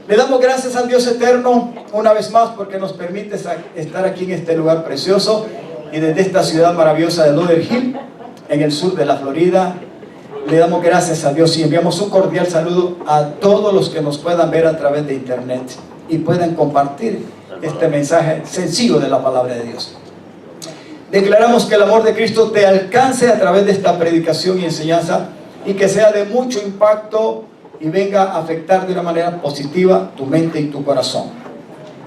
Le damos gracias al Dios eterno una vez más porque nos permite estar aquí en este lugar precioso y desde esta ciudad maravillosa de Lauderhill, en el sur de la Florida. Le damos gracias a Dios y enviamos un cordial saludo a todos los que nos puedan ver a través de internet y puedan compartir este mensaje sencillo de la palabra de Dios. Declaramos que el amor de Cristo te alcance a través de esta predicación y enseñanza y que sea de mucho impacto y venga a afectar de una manera positiva tu mente y tu corazón.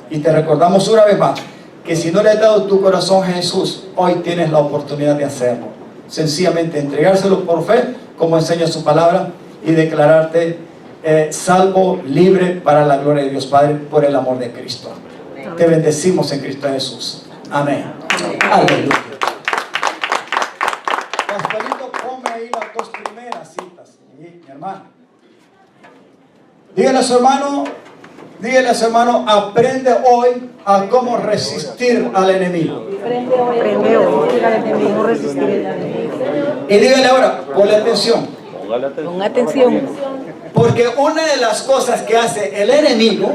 Y te recordamos una vez más que si no le has dado tu corazón a Jesús, hoy tienes la oportunidad de hacerlo. Sencillamente entregárselo por fe, como enseña su palabra, y declararte salvo, libre para la gloria de Dios Padre por el amor de Cristo. Te bendecimos en Cristo Jesús. Amén. Aleluya. Pastorito, ponme ahí las dos primeras citas. Sí, mi hermano. Dígale a su hermano, aprende hoy a cómo resistir al enemigo. Aprende hoy al enemigo, resistir al enemigo. Y dígale ahora, ponle atención. Con atención. Porque una de las cosas que hace el enemigo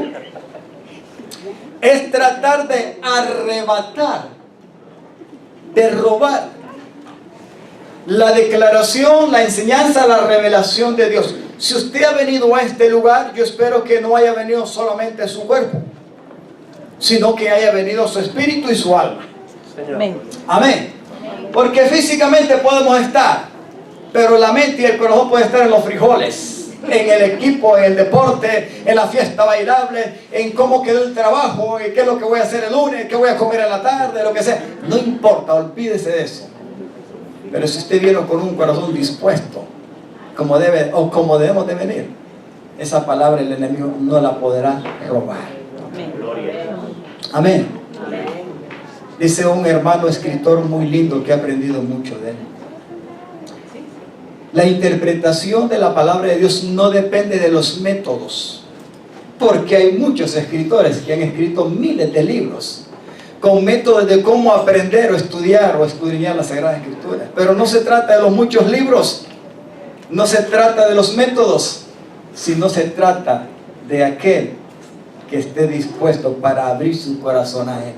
es tratar de arrebatar, de robar la declaración, la enseñanza, la revelación de Dios. Si usted ha venido a este lugar, yo espero que no haya venido solamente su cuerpo, sino que haya venido su espíritu y su alma. Amén. Amén. Porque físicamente podemos estar, pero la mente y el corazón pueden estar en los frijoles, en el equipo, en el deporte, en la fiesta bailable, en cómo quedó el trabajo, y qué es lo que voy a hacer el lunes, qué voy a comer en la tarde, lo que sea. No importa, olvídese de eso. Pero si usted viene con un corazón dispuesto, como debe o como debemos de venir, esa palabra el enemigo no la podrá robar. Amén. Dice un hermano escritor muy lindo que he aprendido mucho de él: la interpretación de la palabra de Dios no depende de los métodos, porque hay muchos escritores que han escrito miles de libros con métodos de cómo aprender o estudiar o escudriñar la Sagrada Escritura. Pero no se trata de los muchos libros, no se trata de los métodos, sino se trata de aquel que esté dispuesto para abrir su corazón a Él.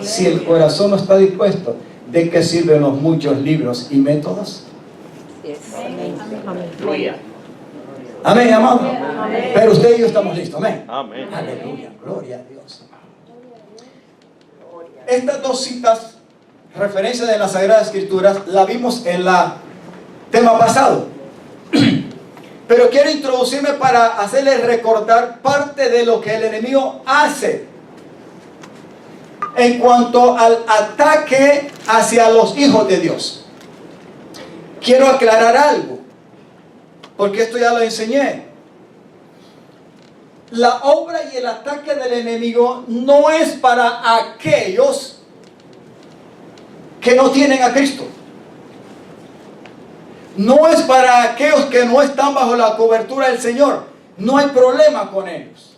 Si el corazón no está dispuesto, ¿de qué sirven los muchos libros y métodos? Amén, amado. Pero usted y yo estamos listos. Amén. Amén. Aleluya, gloria a Dios. Estas dos citas, referencias de las Sagradas Escrituras, la vimos en el tema pasado. Pero quiero introducirme para hacerles recordar parte de lo que el enemigo hace en cuanto al ataque hacia los hijos de Dios. Quiero aclarar algo, porque esto ya lo enseñé. La obra y el ataque del enemigo no es para aquellos que no tienen a Cristo. No es para aquellos que no están bajo la cobertura del Señor. No hay problema con ellos.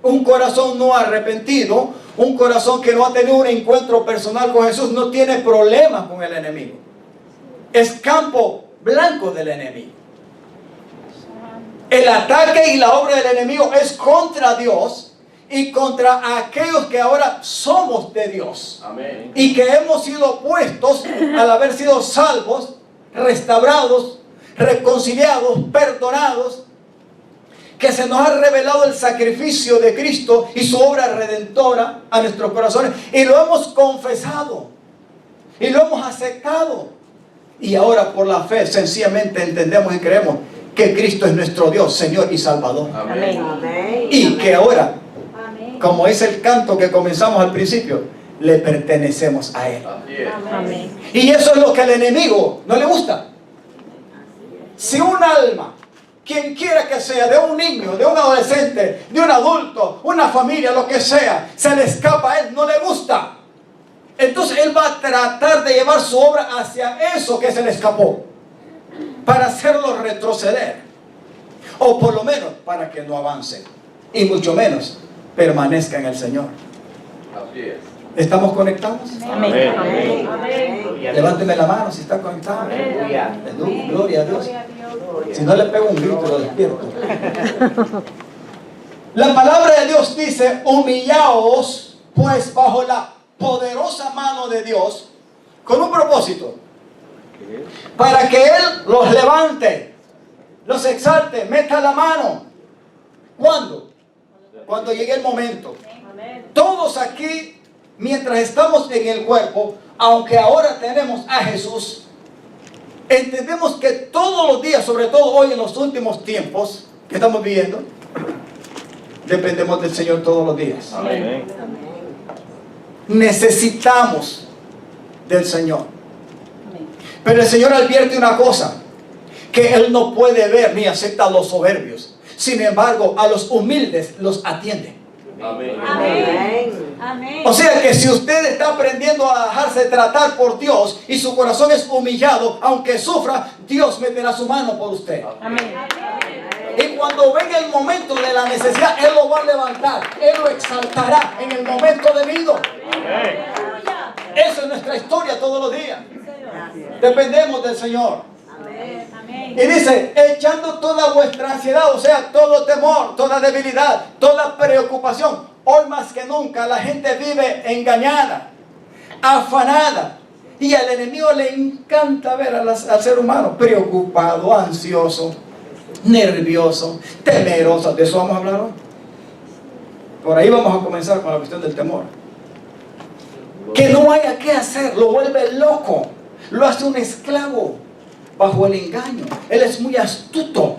Un corazón no arrepentido, un corazón que no ha tenido un encuentro personal con Jesús, no tiene problema con el enemigo. Es campo blanco del enemigo. El ataque y la obra del enemigo es contra Dios y contra aquellos que ahora somos de Dios. Amén. Y que hemos sido puestos al haber sido salvos, restaurados, reconciliados, perdonados, que se nos ha revelado el sacrificio de Cristo y su obra redentora a nuestros corazones, y lo hemos confesado y lo hemos aceptado, y ahora por la fe sencillamente entendemos y creemos que Cristo es nuestro Dios, Señor y Salvador. Amén. Y que ahora, como es el canto que comenzamos al principio, le pertenecemos a Él. Amén. Y eso es lo que al enemigo no le gusta. Si un alma, quien quiera que sea, de un niño, de un adolescente, de un adulto, una familia, lo que sea, se le escapa a él, no le gusta, entonces él va a tratar de llevar su obra hacia eso que se le escapó, para hacerlo retroceder, o por lo menos para que no avance, y mucho menos permanezca en el Señor. Así es. ¿Estamos conectados? Amén. Amén. Levánteme la mano si está conectado. Aleluya. Gloria a Dios. Si no le pego un grito, lo despierto. La palabra de Dios dice, humillaos pues bajo la poderosa mano de Dios, con un propósito, para que Él los levante, los exalte, meta la mano. ¿Cuándo? Cuando llegue el momento. Todos aquí, mientras estamos en el cuerpo, aunque ahora tenemos a Jesús, entendemos que todos los días, sobre todo hoy en los últimos tiempos que estamos viviendo, dependemos del Señor todos los días. Amén. Necesitamos del Señor. Pero el Señor advierte una cosa, que Él no puede ver ni acepta a los soberbios. Sin embargo, a los humildes los atiende. Amén. Amén. Amén. O sea que si usted está aprendiendo a dejarse tratar por Dios y su corazón es humillado, aunque sufra, Dios meterá su mano por usted. Amén. Y cuando venga el momento de la necesidad, Él lo va a levantar, Él lo exaltará en el momento debido. Esa es nuestra historia todos los días. Dependemos del Señor. Y dice, echando toda vuestra ansiedad, o sea, todo temor, toda debilidad, toda preocupación. Hoy más que nunca la gente vive engañada, afanada. Y al enemigo le encanta ver al ser humano preocupado, ansioso, nervioso, temeroso. De eso vamos a hablar hoy. Por ahí vamos a comenzar con la cuestión del temor. Que no haya qué hacer, lo vuelve loco, lo hace un esclavo bajo el engaño. Él es muy astuto.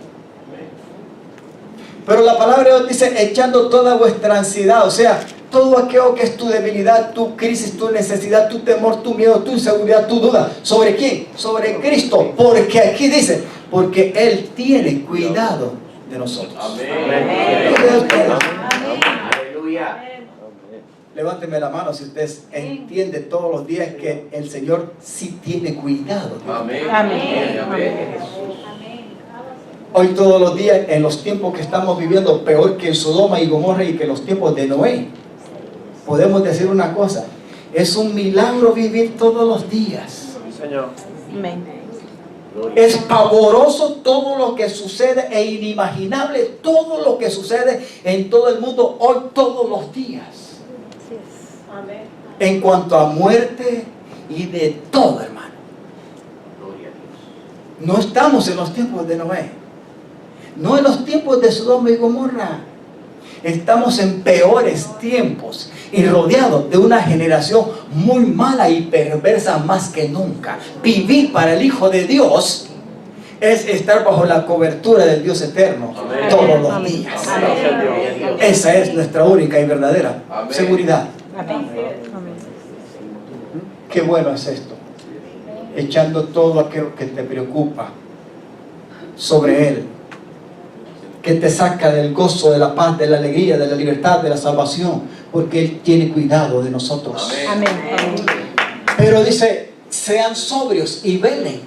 Pero la palabra de Dios dice, echando toda vuestra ansiedad, o sea, todo aquello que es tu debilidad, tu crisis, tu necesidad, tu temor, tu miedo, tu inseguridad, tu duda. ¿Sobre quién? Sobre Cristo. Porque aquí dice, porque Él tiene cuidado de nosotros. Amén. Aleluya. Levánteme la mano si usted entiende todos los días que el Señor sí tiene cuidado. Amén. Amén. Amén. Hoy todos los días, en los tiempos que estamos viviendo, peor que en Sodoma y Gomorra y que en los tiempos de Noé, podemos decir una cosa, es un milagro vivir todos los días. Señor. Amén. Es pavoroso todo lo que sucede e inimaginable todo lo que sucede en todo el mundo hoy todos los días. En cuanto a muerte y de todo, hermano. No estamos en los tiempos de Noé, no en los tiempos de Sodoma y Gomorra. Estamos en peores tiempos y rodeados de una generación muy mala y perversa más que nunca. Vivir para el Hijo de Dios es estar bajo la cobertura del Dios eterno. Amén. Todos los días. Amén. Esa es nuestra única y verdadera Amén. seguridad. Amén. Qué bueno es esto, echando todo aquello que te preocupa sobre Él, que te saca del gozo, de la paz, de la alegría, de la libertad, de la salvación, porque Él tiene cuidado de nosotros. Amén. Pero dice, sean sobrios y velen.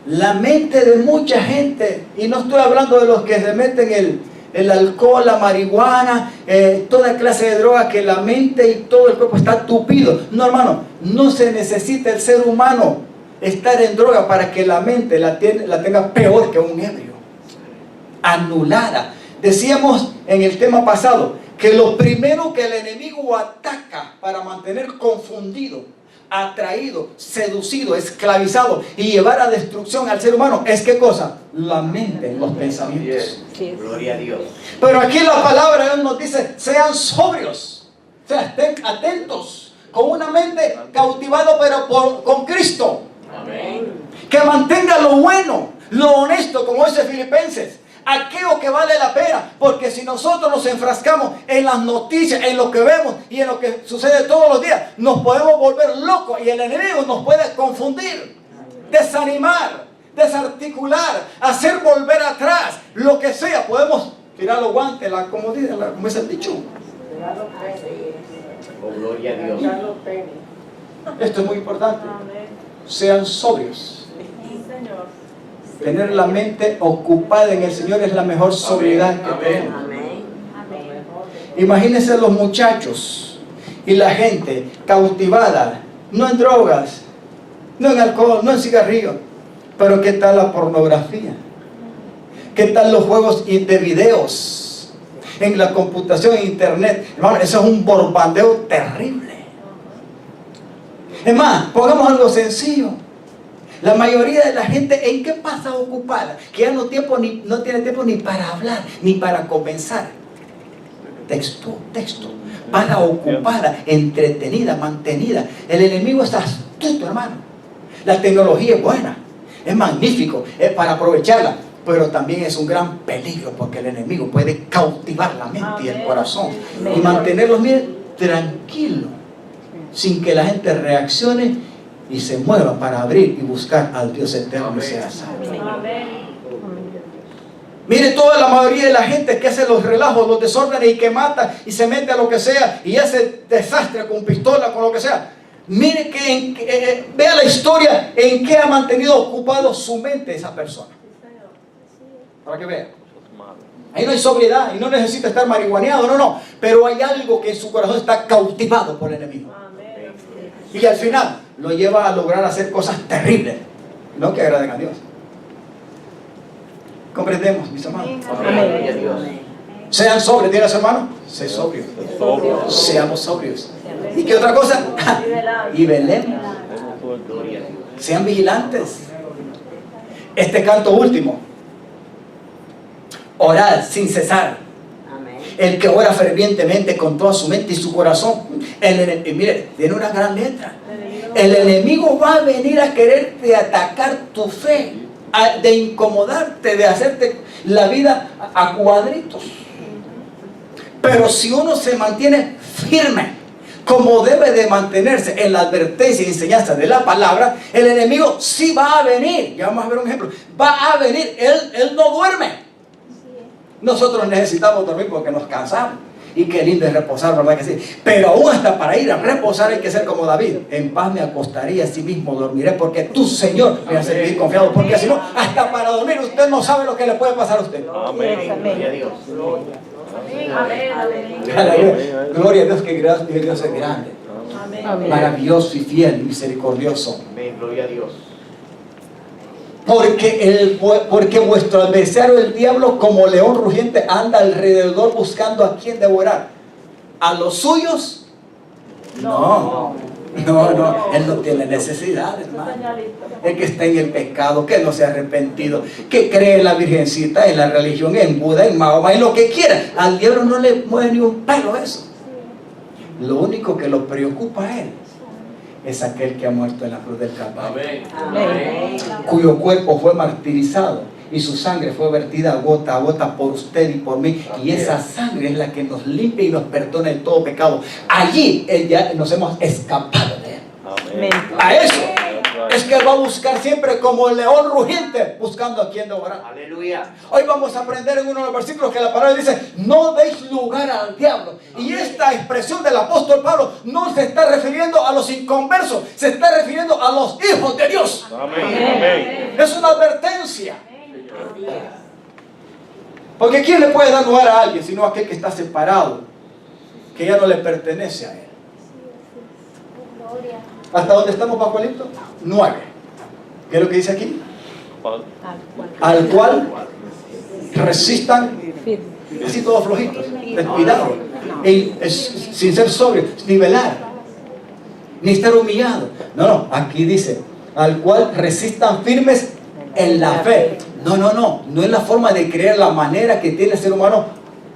La mente de mucha gente, y no estoy hablando de los que se meten el alcohol, la marihuana, toda clase de droga, que la mente y todo el cuerpo está tupido. No, hermano, no se necesita el ser humano estar en droga para que la mente la tenga peor que un ebrio, anulada. Decíamos en el tema pasado que lo primero que el enemigo ataca para mantener confundido, atraído, seducido, esclavizado y llevar a destrucción al ser humano es ¿qué cosa? La mente, los pensamientos. Gloria a Dios. Pero aquí la palabra de Dios nos dice, sean sobrios, o sea, estén atentos, con una mente cautivada pero con Cristo. Amén. Que mantenga lo bueno, lo honesto, como dice Filipenses, aquello que vale la pena, porque si nosotros nos enfrascamos en las noticias, en lo que vemos y en lo que sucede todos los días, nos podemos volver locos y el enemigo nos puede confundir, desanimar, desarticular, hacer volver atrás, lo que sea. Podemos tirar los guantes, como dice el dicho. Oh, gloria a Dios. Esto es muy importante. Sean sobrios. Tener la mente ocupada en el Señor es la mejor sobriedad que tenemos. Imagínense los muchachos y la gente cautivada, no en drogas, no en alcohol, no en cigarrillos, pero ¿qué tal la pornografía? ¿Qué tal los juegos de videos? En la computación, en internet. Hermano, eso es un bombardeo terrible. Es más, pongamos algo sencillo. La mayoría de la gente, ¿en qué pasa ocupada? Que ya no tiene tiempo ni para hablar, ni para comenzar. Texto. Para ocupada, entretenida, mantenida. El enemigo es astuto, hermano. La tecnología es buena, es magnífico, es para aprovecharla. Pero también es un gran peligro porque el enemigo puede cautivar la mente y el corazón. Y mantenerlos, miren, tranquilos, sin que la gente reaccione y se mueva para abrir y buscar al Dios eterno y sea salvo. Mire toda la mayoría de la gente que hace los relajos, los desórdenes y que mata y se mete a lo que sea y hace desastre con pistola, con lo que sea. Mire que vea la historia en que ha mantenido ocupado su mente esa persona. Para que vea. Ahí no hay sobriedad y no necesita estar marihuaneado, no. Pero hay algo que en su corazón está cautivado por el enemigo. Y al final lo lleva a lograr hacer cosas terribles, no que agraden a Dios. ¿Comprendemos, mis hermanos? Amén. Sean sobrios, ¿tiene a su hermano? Sé sobrio. Seamos sobrios. ¿Y qué otra cosa? Y velemos. Sean vigilantes. Este canto último. Orar sin cesar. El que ora fervientemente con toda su mente y su corazón. Mire, tiene una gran letra. El enemigo va a venir a quererte atacar tu fe, de incomodarte, de hacerte la vida a cuadritos. Pero si uno se mantiene firme, como debe de mantenerse en la advertencia y enseñanza de la palabra, el enemigo sí va a venir. Ya vamos a ver un ejemplo. Va a venir, él no duerme. Nosotros necesitamos dormir porque nos cansamos. Y qué lindo es reposar, ¿verdad que sí? Pero aún hasta para ir a reposar hay que ser como David. En paz me acostaré, así mismo dormiré, porque tú, Señor, me hace vivir confiado. Porque si no, hasta para dormir usted no sabe lo que le puede pasar a usted. Amén. Gloria a Dios. Gloria a Dios, que Dios es grande. Maravilloso y fiel y misericordioso. Amén. Gloria a Dios. Porque vuestro adversario el diablo como león rugiente anda alrededor buscando a quien devorar. ¿A los suyos? No, él no tiene necesidad, hermano. El que está en el pecado, que no se ha arrepentido, que cree en la Virgencita, en la religión, en Buda, en Mahoma, en lo que quiera. Al diablo no le mueve ni un pelo eso. Lo único que lo preocupa a él es aquel que ha muerto en la cruz del Calvario. Amén. Cuyo cuerpo fue martirizado y su sangre fue vertida gota a gota por usted y por mí. Y esa sangre es la que nos limpia y nos perdona de todo pecado. Allí ya nos hemos escapado de él. Amén. A eso es que él va a buscar siempre como el león rugiente, buscando a quien devorar. Aleluya. Hoy vamos a aprender en uno de los versículos que la palabra dice: no deis lugar al diablo. Y esta expresión del apóstol Pablo no se está refiriendo a los inconversos, se está refiriendo a los hijos de Dios. Amén. Es una advertencia. Porque ¿quién le puede dar lugar a alguien sino aquel que está separado, que ya no le pertenece a él? ¿Hasta dónde estamos, Pascualito? 9. ¿Qué es lo que dice aquí? Al cual resistan, así todos flojitos, descuidados, sin ser sobrios, ni velar, ni estar humillado. No, aquí dice, al cual resistan firmes en la fe. No es la forma de creer, la manera que tiene el ser humano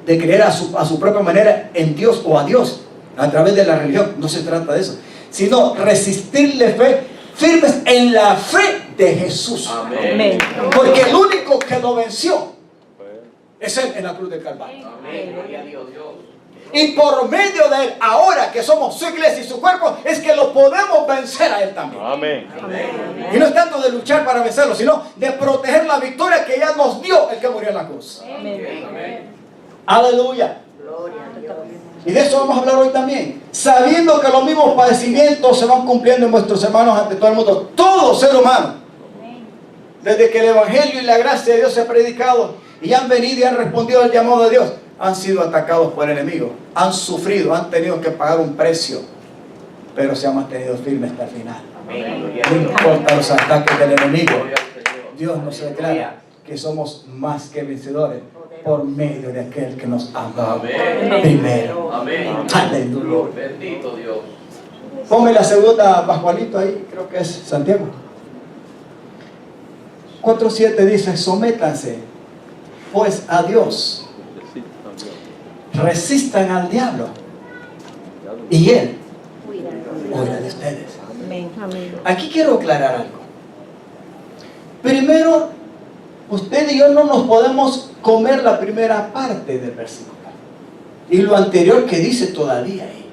de creer a su propia manera en Dios o a Dios a través de la religión. No se trata de eso, sino resistirle fe, firmes en la fe de Jesús. Amén. Porque el único que lo venció es Él en la cruz del Calvario. Amén. Gloria a Dios. Y por medio de Él, ahora que somos su iglesia y su cuerpo, es que lo podemos vencer a Él también. Amén. Y no es tanto de luchar para vencerlo, sino de proteger la victoria que ya nos dio el que murió en la cruz. Aleluya. Y de eso vamos a hablar hoy también. Sabiendo que los mismos padecimientos se van cumpliendo en vuestros hermanos ante todo el mundo. Todo ser humano. Desde que el Evangelio y la gracia de Dios se ha predicado y han venido y han respondido al llamado de Dios, han sido atacados por el enemigo. Han sufrido, han tenido que pagar un precio. Pero se han mantenido firmes hasta el final. No importa los ataques del enemigo. Dios nos declara que somos más que vencedores por medio de aquel que nos ama Amén. primero. Amén. Aleluya. Bendito Dios. Ponme la segunda, Pascualito, ahí, creo que es Santiago. 4:7 dice, sométanse pues a Dios, resistan al diablo y él huirá de ustedes. Amén. Amén. Aquí quiero aclarar algo. Primero, usted y yo no nos podemos comer la primera parte del versículo y lo anterior que dice todavía ahí.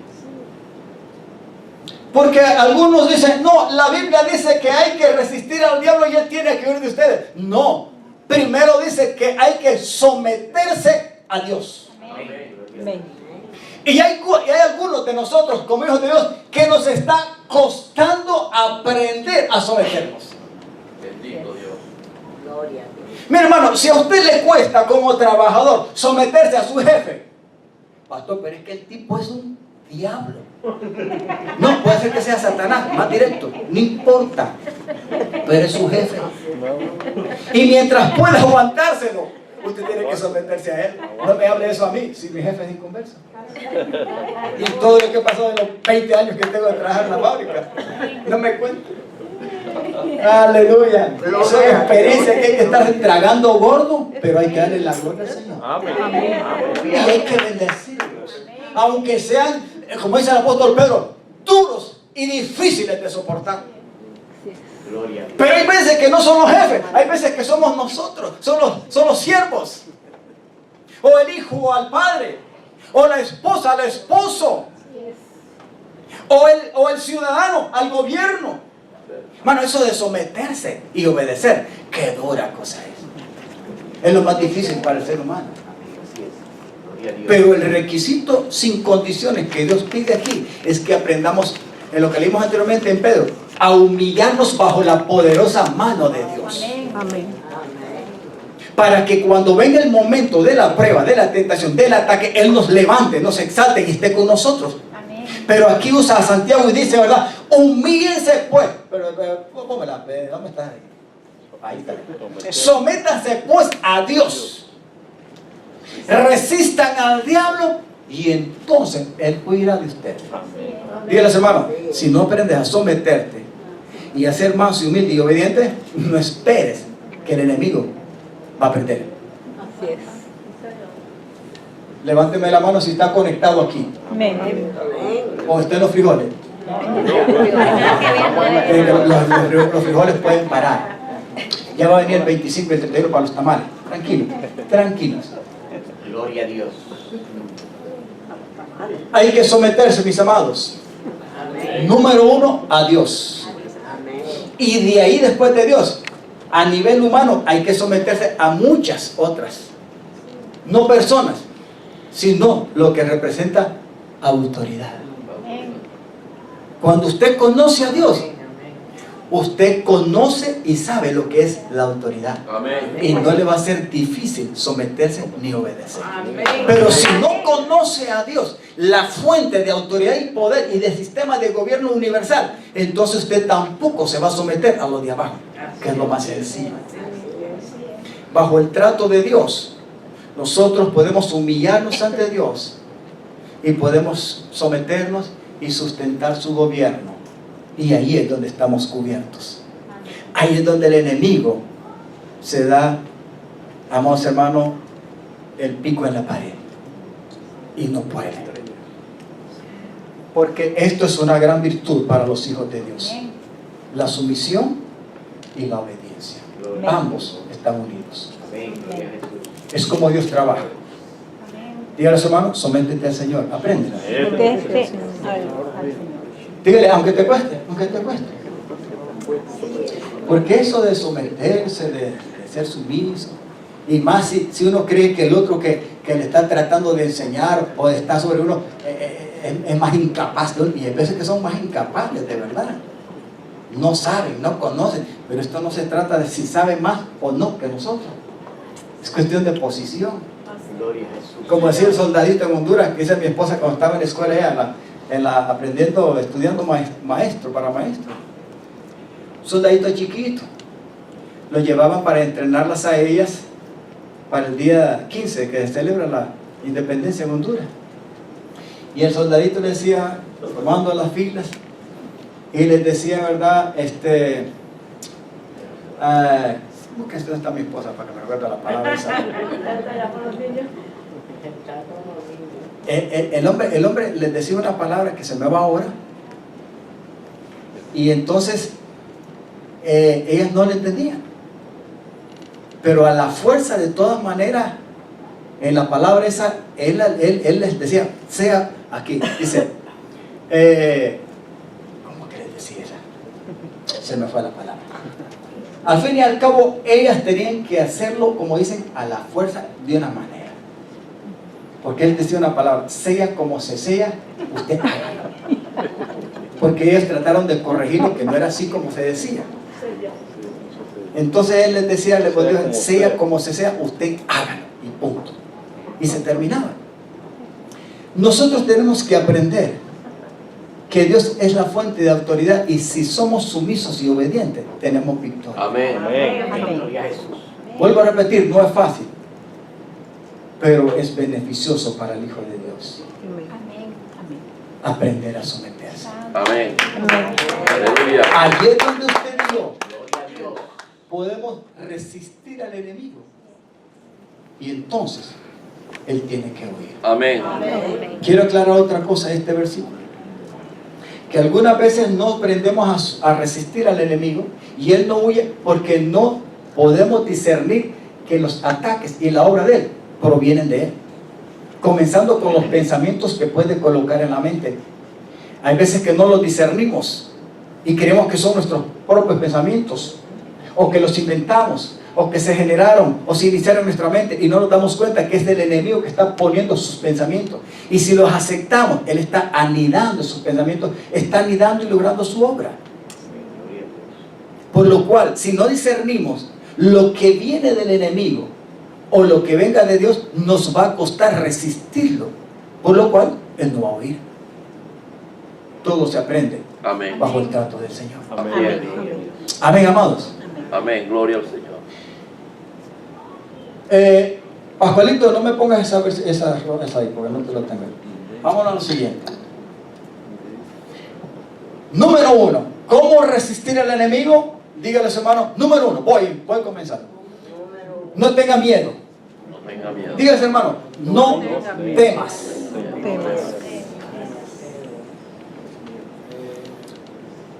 Porque algunos dicen, no, la Biblia dice que hay que resistir al diablo y él tiene que huir de ustedes. No, primero dice que hay que someterse a Dios. Amén. Y hay algunos de nosotros, como hijos de Dios, que nos está costando aprender a someternos. Bendito Dios. Mi hermano, si a usted le cuesta como trabajador someterse a su jefe, pastor, pero es que el tipo es un diablo. No, puede ser que sea Satanás, más directo, no importa, pero es su jefe. Y mientras pueda aguantárselo, usted tiene que someterse a él. No me hable eso a mí, si mi jefe es inconverso. Y todo lo que pasó en los 20 años que tengo de trabajar en la fábrica, no me cuento. Aleluya. Son experiencias que hay que estar tragando gordo, pero hay que darle la gloria al Señor. Y hay que bendecirlos. Aunque sean, como dice el apóstol Pedro, duros y difíciles de soportar. Gloria. Pero hay veces que no son los jefes, hay veces que somos nosotros, son los siervos, o el hijo al padre, o la esposa al esposo, o el ciudadano al gobierno. Mano, eso de someterse y obedecer, qué dura cosa es. Es lo más difícil para el ser humano. Gloria a Dios. Pero el requisito sin condiciones que Dios pide aquí es que aprendamos, en lo que leímos anteriormente en Pedro, a humillarnos bajo la poderosa mano de Dios. Amén. Para que cuando venga el momento de la prueba, de la tentación, del ataque, Él nos levante, nos exalte y esté con nosotros. Pero aquí usa a Santiago y dice, ¿verdad? Humíllense pues. Pero póngala, ¿dónde está? Ahí está. Sométanse pues a Dios. Resistan al diablo y entonces Él huirá de ustedes. Dígale, hermano, si no aprendes a someterte y a ser manso y humilde y obediente, no esperes que el enemigo va a aprender. Así es. Levánteme la mano si está conectado aquí. Amén. O está en los frijoles. Los frijoles pueden parar. Ya va a venir el 25 y el 31 para los tamales. Tranquilos, tranquilos. Gloria a Dios. Hay que someterse, mis amados. Número uno, a Dios. Y de ahí, después de Dios, a nivel humano, hay que someterse a muchas otras. No personas, sino lo que representa autoridad. Cuando usted conoce a Dios, usted conoce y sabe lo que es la autoridad. Amén. Y no le va a ser difícil someterse ni obedecer. Pero si no conoce a Dios, la fuente de autoridad y poder y de sistema de gobierno universal, entonces usted tampoco se va a someter a lo de abajo, que es lo más sencillo. Bajo el trato de Dios, nosotros podemos humillarnos ante Dios y podemos someternos y sustentar su gobierno. Y ahí es donde estamos cubiertos. Ahí es donde el enemigo se da, amados hermanos, el pico en la pared. Y no puede. Porque esto es una gran virtud para los hijos de Dios. La sumisión y la obediencia. Ambos están unidos. Amén. Gloria a Jesús. Es como Dios trabaja. Dígale a su hermano, sométete al Señor. Apréndela. Sométete al Señor. Dígale, aunque te cueste, aunque te cueste. Porque eso de someterse, de ser sumiso, y más si uno cree que el otro que le está tratando de enseñar o está sobre uno es más incapaz, y hay veces que son más incapaces de verdad. No saben, no conocen, pero esto no se trata de si saben más o no que nosotros. Es cuestión de posición. Gloria a Jesús. Como decía el soldadito en Honduras, que dice mi esposa cuando estaba en la escuela ella, aprendiendo, estudiando maestro para maestro. Un soldadito chiquito. lo llevaban para entrenarlas a ellas para el día 15 que se celebra la independencia en Honduras. Y el soldadito le decía, formando las filas, y les decía, ¿verdad? ¿Cómo que está mi esposa para que me recuerde la palabra esa? El hombre les decía una palabra que se me va ahora, y entonces ellas no le entendían, pero a la fuerza, de todas maneras, en la palabra esa, él les decía, sea aquí, dice, ¿cómo que les decía esa? Se me fue la palabra. Al fin y al cabo, ellas tenían que hacerlo, como dicen, a la fuerza, de una manera. Porque él decía una palabra, sea como se sea, usted hágalo. Porque ellas trataron de corregir lo que no era así como se decía. Entonces él les decía, sea como se sea, usted hágalo, y punto. Y se terminaba. Nosotros tenemos que aprender que Dios es la fuente de autoridad, y si somos sumisos y obedientes, tenemos victoria. Amén. Amén. Gloria a Jesús. Vuelvo a repetir, no es fácil, pero es beneficioso para el Hijo de Dios aprender a someterse. Amén. Amén. Aleluya. Allí es donde usted y yo Gloria a Dios. podemos resistir al enemigo, y entonces él tiene que huir. Amén. Quiero aclarar otra cosa de este versículo, que algunas veces no aprendemos a resistir al enemigo, y él no huye porque no podemos discernir que los ataques y la obra de él provienen de él, comenzando con los pensamientos que puede colocar en la mente. Hay veces que no los discernimos y creemos que son nuestros propios pensamientos, o que los inventamos, o que se generaron o se iniciaron en nuestra mente, y no nos damos cuenta que es el enemigo que está poniendo sus pensamientos. Y si los aceptamos, él está anidando sus pensamientos, está anidando y logrando su obra. Por lo cual, si no discernimos lo que viene del enemigo o lo que venga de Dios, nos va a costar resistirlo, por lo cual él no va a oír. Todo se aprende Amén. bajo el trato del Señor. Amén. Amén, amados. Amén. Gloria al Señor. Pascualito, no me pongas esa ahí, porque no te lo tengo. Vámonos a lo siguiente. Número 1, ¿cómo resistir al enemigo? Dígale a su hermano, número 1, voy a comenzar. No tenga miedo. No tenga miedo. Dígale a su hermano, no temas.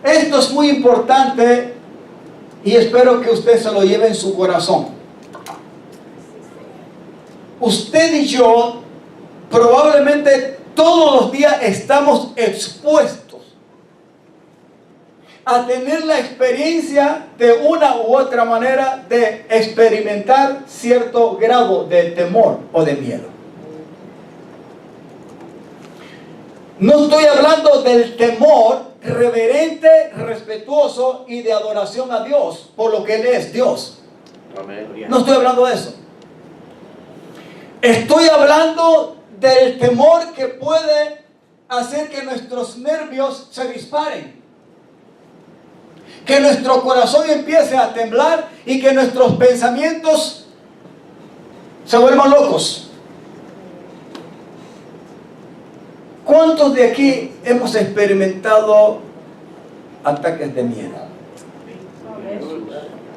Esto es muy importante, y espero que usted se lo lleve en su corazón. Usted y yo probablemente todos los días estamos expuestos a tener la experiencia de una u otra manera de experimentar cierto grado de temor o de miedo. No estoy hablando del temor reverente, respetuoso y de adoración a Dios por lo que Él es, Dios. Amén. No estoy hablando de eso. Estoy hablando del temor que puede hacer que nuestros nervios se disparen, que nuestro corazón empiece a temblar y que nuestros pensamientos se vuelvan locos. ¿Cuántos de aquí hemos experimentado ataques de miedo?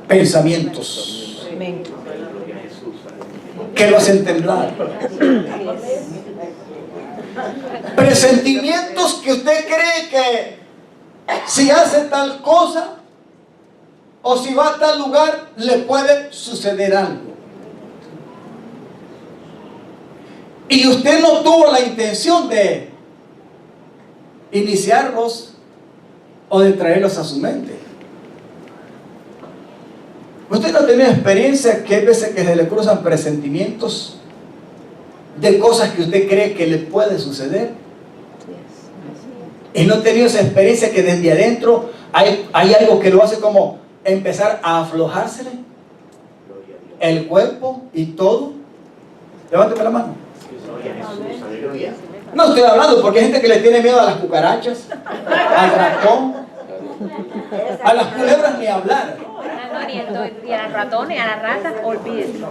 Pensamientos que lo hacen temblar. Presentimientos que usted cree que si hace tal cosa o si va a tal lugar le puede suceder algo. Y usted no tuvo la intención de iniciarlos o de traerlos a su mente. ¿Usted no tiene experiencia que hay veces que se le cruzan presentimientos de cosas que usted cree que le puede suceder? Y no ha tenido esa experiencia que desde adentro hay algo que lo hace como empezar a aflojársele el cuerpo y todo. Levánteme la mano. Gloria a Jesús. Aleluya. No estoy hablando porque hay gente que le tiene miedo a las cucarachas, al ratón, a las culebras ni hablar. hambriento y a las ratones, a las ratas, olvídenlo.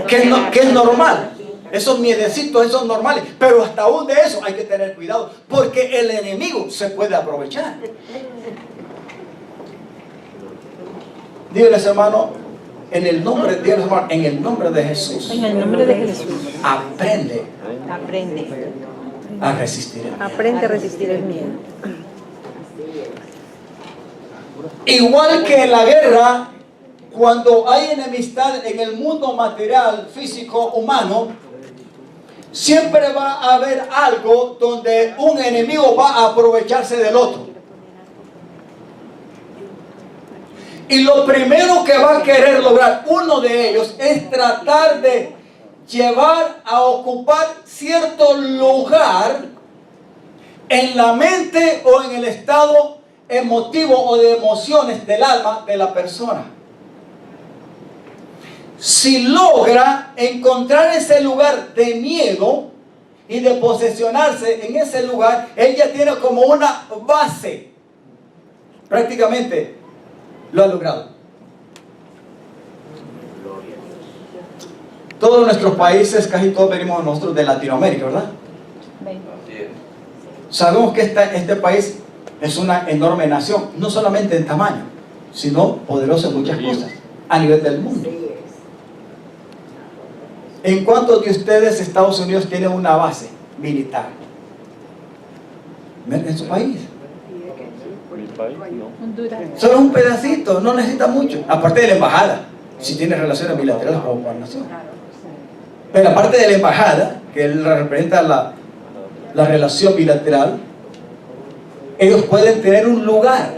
Que es normal. Esos miedecitos, esos normales. Pero hasta aún de eso hay que tener cuidado. Porque el enemigo se puede aprovechar. Díganles, hermano, en el nombre de Jesús. En el nombre de Jesús. Aprende Aprende. a resistir el miedo. Aprende a resistir el miedo. Igual que en la guerra, cuando hay enemistad en el mundo material, físico, humano, siempre va a haber algo donde un enemigo va a aprovecharse del otro. Y lo primero que va a querer lograr uno de ellos es tratar de llevar a ocupar cierto lugar en la mente o en el estado emotivo o de emociones del alma de la persona. Si logra encontrar ese lugar de miedo y de posesionarse en ese lugar, él ya tiene como una base. Prácticamente lo ha logrado. Todos nuestros países, casi todos venimos nosotros de Latinoamérica, ¿verdad? Así es. Sabemos que este país es una enorme nación, no solamente en tamaño, sino poderosa en muchas cosas, a nivel del mundo. ¿En cuántos de ustedes Estados Unidos tiene una base militar? En su país. Solo un pedacito, no necesita mucho. Aparte de la embajada, si tiene relaciones bilaterales con la nación. Pero aparte de la embajada, que él representa la relación bilateral, ellos pueden tener un lugar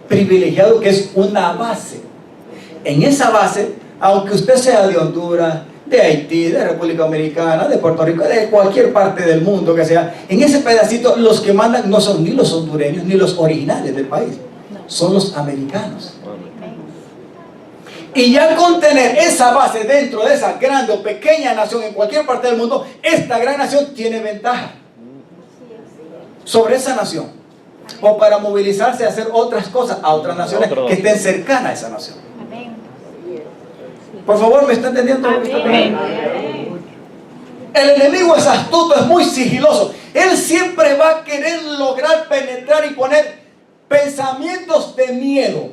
privilegiado que es una base. En esa base, aunque usted sea de Honduras, de Haití, de República Dominicana, de Puerto Rico, de cualquier parte del mundo que sea, en ese pedacito los que mandan no son ni los hondureños ni los originales del país, son los americanos. Y ya con tener esa base dentro de esa grande o pequeña nación en cualquier parte del mundo, esta gran nación tiene ventaja sobre esa nación, o para movilizarse a hacer otras cosas a otras naciones que estén cercanas a esa nación. Por favor, ¿me está entendiendo lo que está pasando? El enemigo es astuto, es muy sigiloso. Él siempre va a querer lograr penetrar y poner pensamientos de miedo.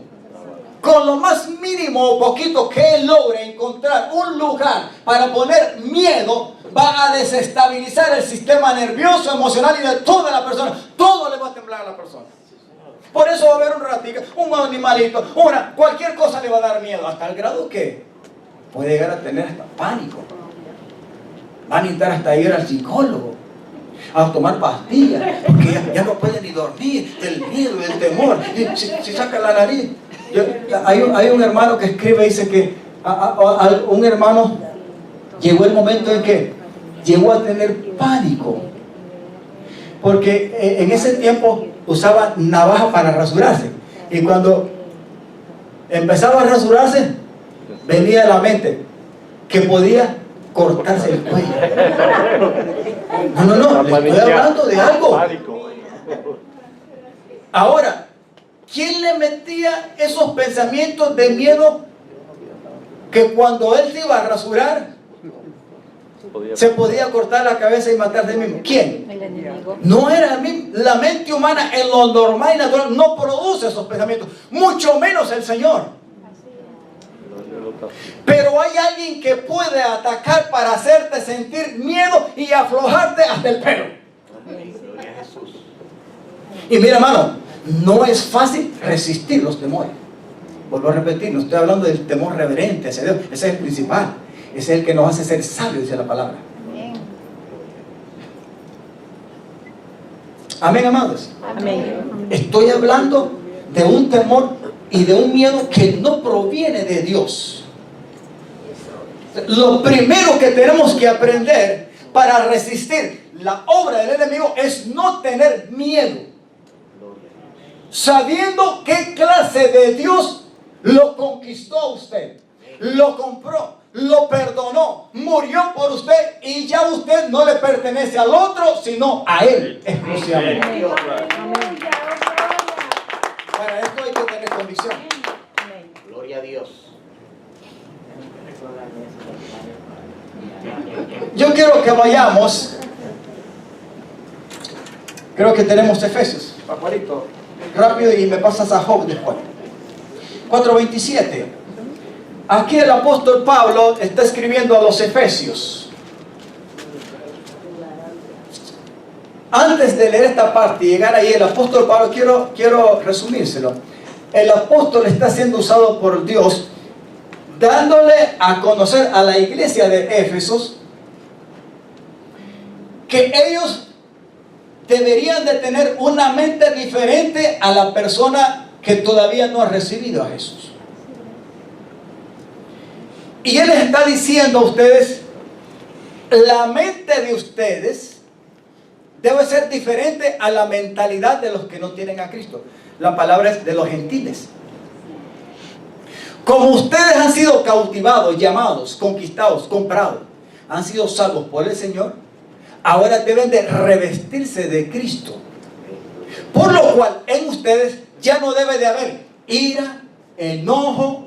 Con lo más mínimo o poquito que él logre encontrar un lugar para poner miedo, va a desestabilizar el sistema nervioso, emocional y de toda la persona. Todo le va a temblar a la persona. Por eso va a haber un ratito, un animalito, cualquier cosa le va a dar miedo, hasta el grado que puede llegar a tener hasta pánico. Va a necesitar hasta ir al psicólogo, a tomar pastillas, porque ya no puede ni dormir del miedo, del temor. Y se saca la nariz. Hay un hermano que escribe, dice que un hermano llegó el momento en que llegó a tener pánico, porque en ese tiempo usaba navaja para rasurarse, y cuando empezaba a rasurarse venía a la mente que podía cortarse el cuello. No, le estoy hablando de algo. Ahora, ¿quién le metía esos pensamientos de miedo que cuando él se iba a rasurar se podía cortar la cabeza y matarse mismo? ¿Quién? El enemigo. No era el mismo. La mente humana en lo normal y natural no produce esos pensamientos, mucho menos el Señor. Pero hay alguien que puede atacar para hacerte sentir miedo y aflojarte hasta el pelo. Y mira, hermano, no es fácil resistir los temores. Vuelvo a repetir, no estoy hablando del temor reverente hacia Dios. Ese es el principal. Ese es el que nos hace ser sabios, dice la palabra. Amén, amados. Amén. Estoy hablando de un temor y de un miedo que no proviene de Dios. Lo primero que tenemos que aprender para resistir la obra del enemigo es no tener miedo, sabiendo qué clase de Dios lo conquistó a usted, lo compró, lo perdonó, murió por usted, y ya usted no le pertenece al otro sino a Él exclusivamente. Para esto hay que tener convicción. Gloria a Dios. Yo quiero que vayamos. Creo que tenemos Efesios. Paparito, rápido y me pasas a Job después. 4:27. Aquí el apóstol Pablo está escribiendo a los Efesios. Antes de leer esta parte y llegar ahí, el apóstol Pablo, quiero resumírselo. El apóstol está siendo usado por Dios, dándole a conocer a la iglesia de Éfesos que ellos deberían de tener una mente diferente a la persona que todavía no ha recibido a Jesús. Y él les está diciendo a ustedes, la mente de ustedes debe ser diferente a la mentalidad de los que no tienen a Cristo. La palabra es de los gentiles. Como ustedes han sido cautivados, llamados, conquistados, comprados, han sido salvos por el Señor, ahora deben de revestirse de Cristo. Por lo cual en ustedes ya no debe de haber ira, enojo,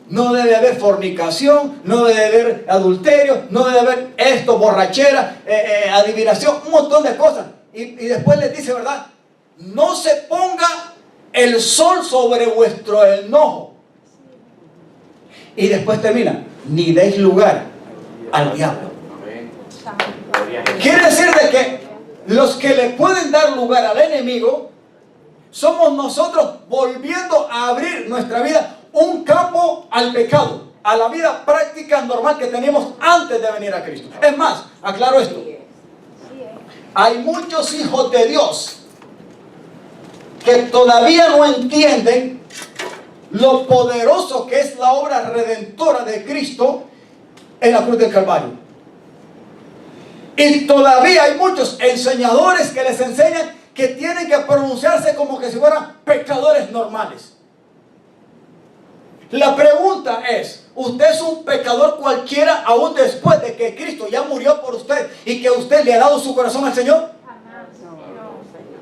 no debe haber fornicación, no debe haber adulterio, no debe haber esto, borrachera, adivinación, un montón de cosas. Y después les dice, ¿verdad? No se ponga el sol sobre vuestro enojo. Y después termina, ni deis lugar al diablo. Quiere decir de que los que le pueden dar lugar al enemigo somos nosotros volviendo a abrir nuestra vida un campo al pecado, a la vida práctica normal que teníamos antes de venir a Cristo. Es más, aclaro esto. Hay muchos hijos de Dios que todavía no entienden lo poderoso que es la obra redentora de Cristo en la cruz del Calvario. Y todavía hay muchos enseñadores que les enseñan que tienen que pronunciarse como que si fueran pecadores normales. La pregunta es, ¿usted es un pecador cualquiera aún después de que Cristo ya murió por usted y que usted le ha dado su corazón al Señor?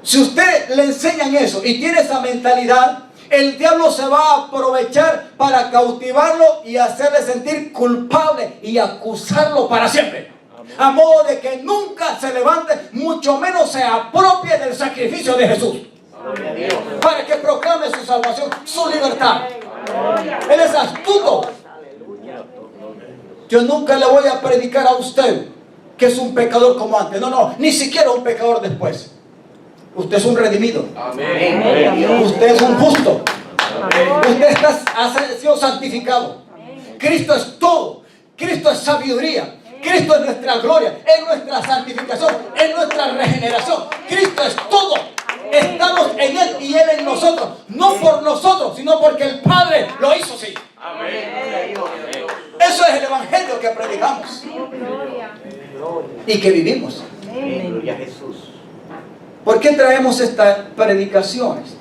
Si usted le enseñan eso y tiene esa mentalidad, el diablo se va a aprovechar para cautivarlo y hacerle sentir culpable y acusarlo para siempre. A modo de que nunca se levante, mucho menos se apropie del sacrificio de Jesús. Para que proclame su salvación, su libertad. Él es astuto. Yo nunca le voy a predicar a usted que es un pecador como antes. No, ni siquiera un pecador después. Usted es un redimido. Usted es un justo. Usted ha sido santificado. Cristo es todo. Cristo es sabiduría. Cristo es nuestra gloria, es nuestra santificación, es nuestra regeneración. Cristo es todo. Estamos en Él y Él en nosotros. No por nosotros, sino porque el Padre lo hizo así. Eso es el evangelio que predicamos y que vivimos. Gloria a Jesús. ¿Por qué traemos estas predicaciones?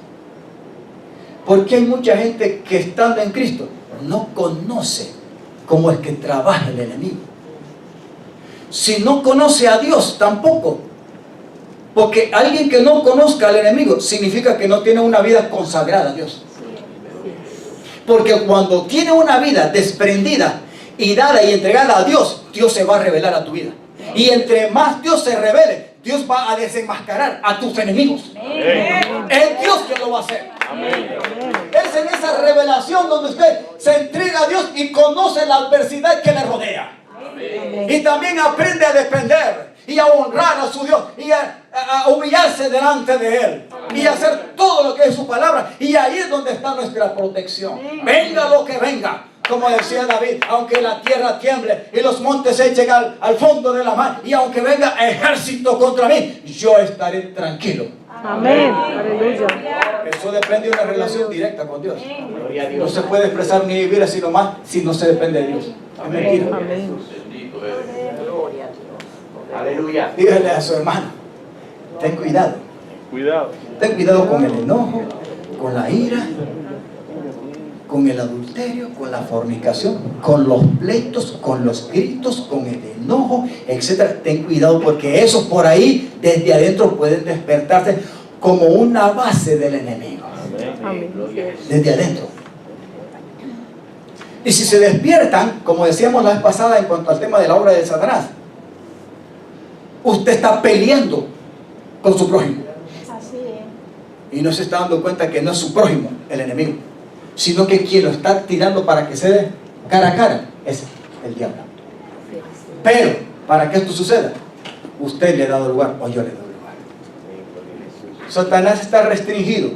Porque hay mucha gente que estando en Cristo no conoce cómo es que trabaja el enemigo. Si no conoce a Dios, tampoco. Porque alguien que no conozca al enemigo significa que no tiene una vida consagrada a Dios. Porque cuando tiene una vida desprendida y dada y entregada a Dios, Dios se va a revelar a tu vida. Y entre más Dios se revele, Dios va a desenmascarar a tus enemigos. Es Dios que lo va a hacer. Es en esa revelación donde usted se entrega a Dios y conoce la adversidad que le rodea. Y también aprende a depender y a honrar a su Dios y a humillarse delante de Él y a hacer todo lo que es su palabra. Y ahí es donde está nuestra protección. Venga lo que venga, como decía David, aunque la tierra tiemble y los montes se echen al fondo de la mar, y aunque venga ejército contra mí, yo estaré tranquilo. Amén. Aleluya. Eso depende de una relación directa con Dios. No se puede expresar ni vivir así nomás si no se depende de Dios. Es mentira. Aleluya. Dígale a su hermano, ten cuidado. Ten cuidado con el enojo, con la ira, con el adulterio, con la fornicación, con los pleitos, con los gritos, con el enojo, etc. Ten cuidado porque esos por ahí desde adentro pueden despertarse como una base del enemigo. Amén. Desde adentro. Y si se despiertan, como decíamos la vez pasada en cuanto al tema de la obra de Satanás, usted está peleando con su prójimo. Así es. Y no se está dando cuenta que no es su prójimo el enemigo, sino que quien lo está tirando para que se dé cara a cara es el diablo. Pero, para que esto suceda, usted le ha dado lugar o yo le he dado lugar. Satanás está restringido.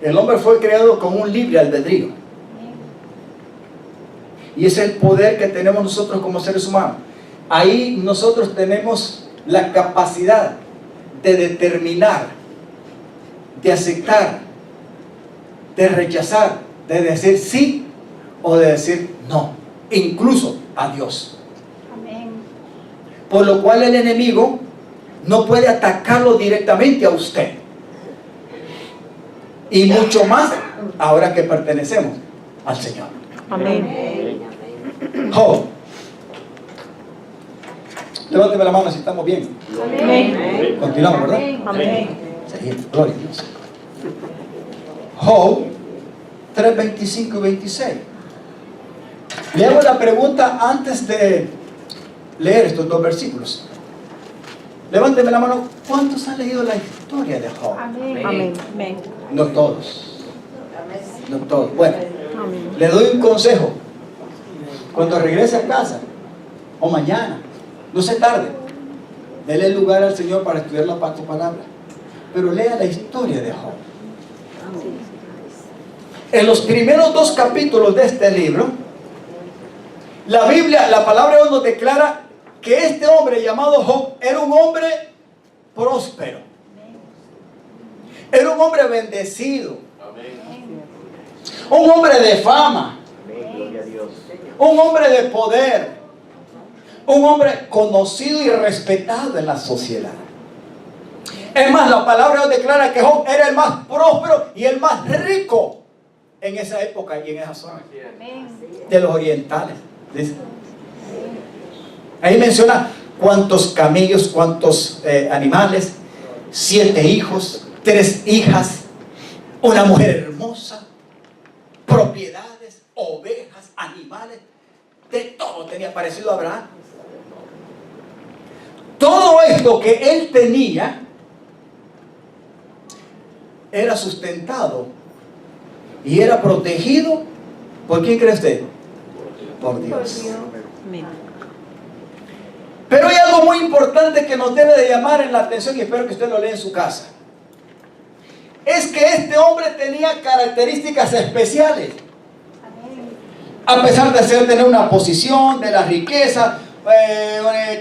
El hombre fue creado con un libre albedrío. Y es el poder que tenemos nosotros como seres humanos. Ahí nosotros tenemos la capacidad de determinar, de aceptar, de rechazar, de decir sí o de decir no, incluso a Dios. Amén. Por lo cual el enemigo no puede atacarlo directamente a usted. Y mucho más ahora que pertenecemos al Señor. Amén. Job. Levánteme la mano si estamos bien. Amén. Continuamos, ¿verdad? Amén. Sí, gloria a Dios. Job 3, 25 y 26. Le hago la pregunta antes de leer estos dos versículos. Levánteme la mano. ¿Cuántos han leído la historia de Job? Amén. Amén. Amén. No todos. No todos. Bueno, Amén. le doy un consejo. Cuando regrese a casa, o mañana, no se tarde, dele lugar al Señor para estudiar la palabra. Pero lea la historia de Job. En los primeros 2 capítulos de este libro, la Biblia, la palabra de Dios nos declara que este hombre llamado Job era un hombre próspero. Era un hombre bendecido. Un hombre de fama. Gloria a Dios. Un hombre de poder. Un hombre conocido y respetado en la sociedad. Es más, la palabra de Dios declara que Job era el más próspero y el más rico en esa época y en esa zona Amén. de los orientales. Dice. Ahí menciona cuántos camellos, cuántos animales, 7 hijos, 3 hijas, una mujer hermosa, propiedades, ovejas, animales, de todo tenía parecido a Abraham. Todo esto que él tenía era sustentado y era protegido. ¿Por quién cree usted? Por Dios. Amén. Pero hay algo muy importante que nos debe de llamar en la atención y espero que usted lo lea en su casa. Es que este hombre tenía características especiales. A pesar de tener una posición, de la riqueza,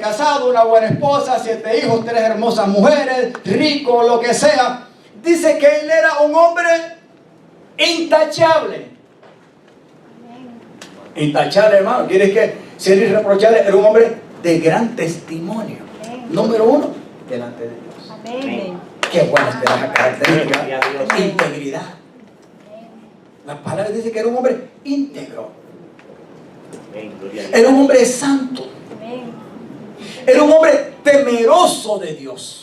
casado, una buena esposa, 7 hijos, 3 hermosas mujeres, rico, lo que sea. Dice que él era un hombre intachable. Intachable, hermano. Quiere que ser irreprochable. Era un hombre de gran testimonio. Número 1, delante de Dios. Amén. Qué buena es esa característica. Gloria a Dios. Integridad. La palabra dice que era un hombre íntegro. Amén. Gloria a Dios. Era un hombre santo. Amén. Era un hombre temeroso de Dios.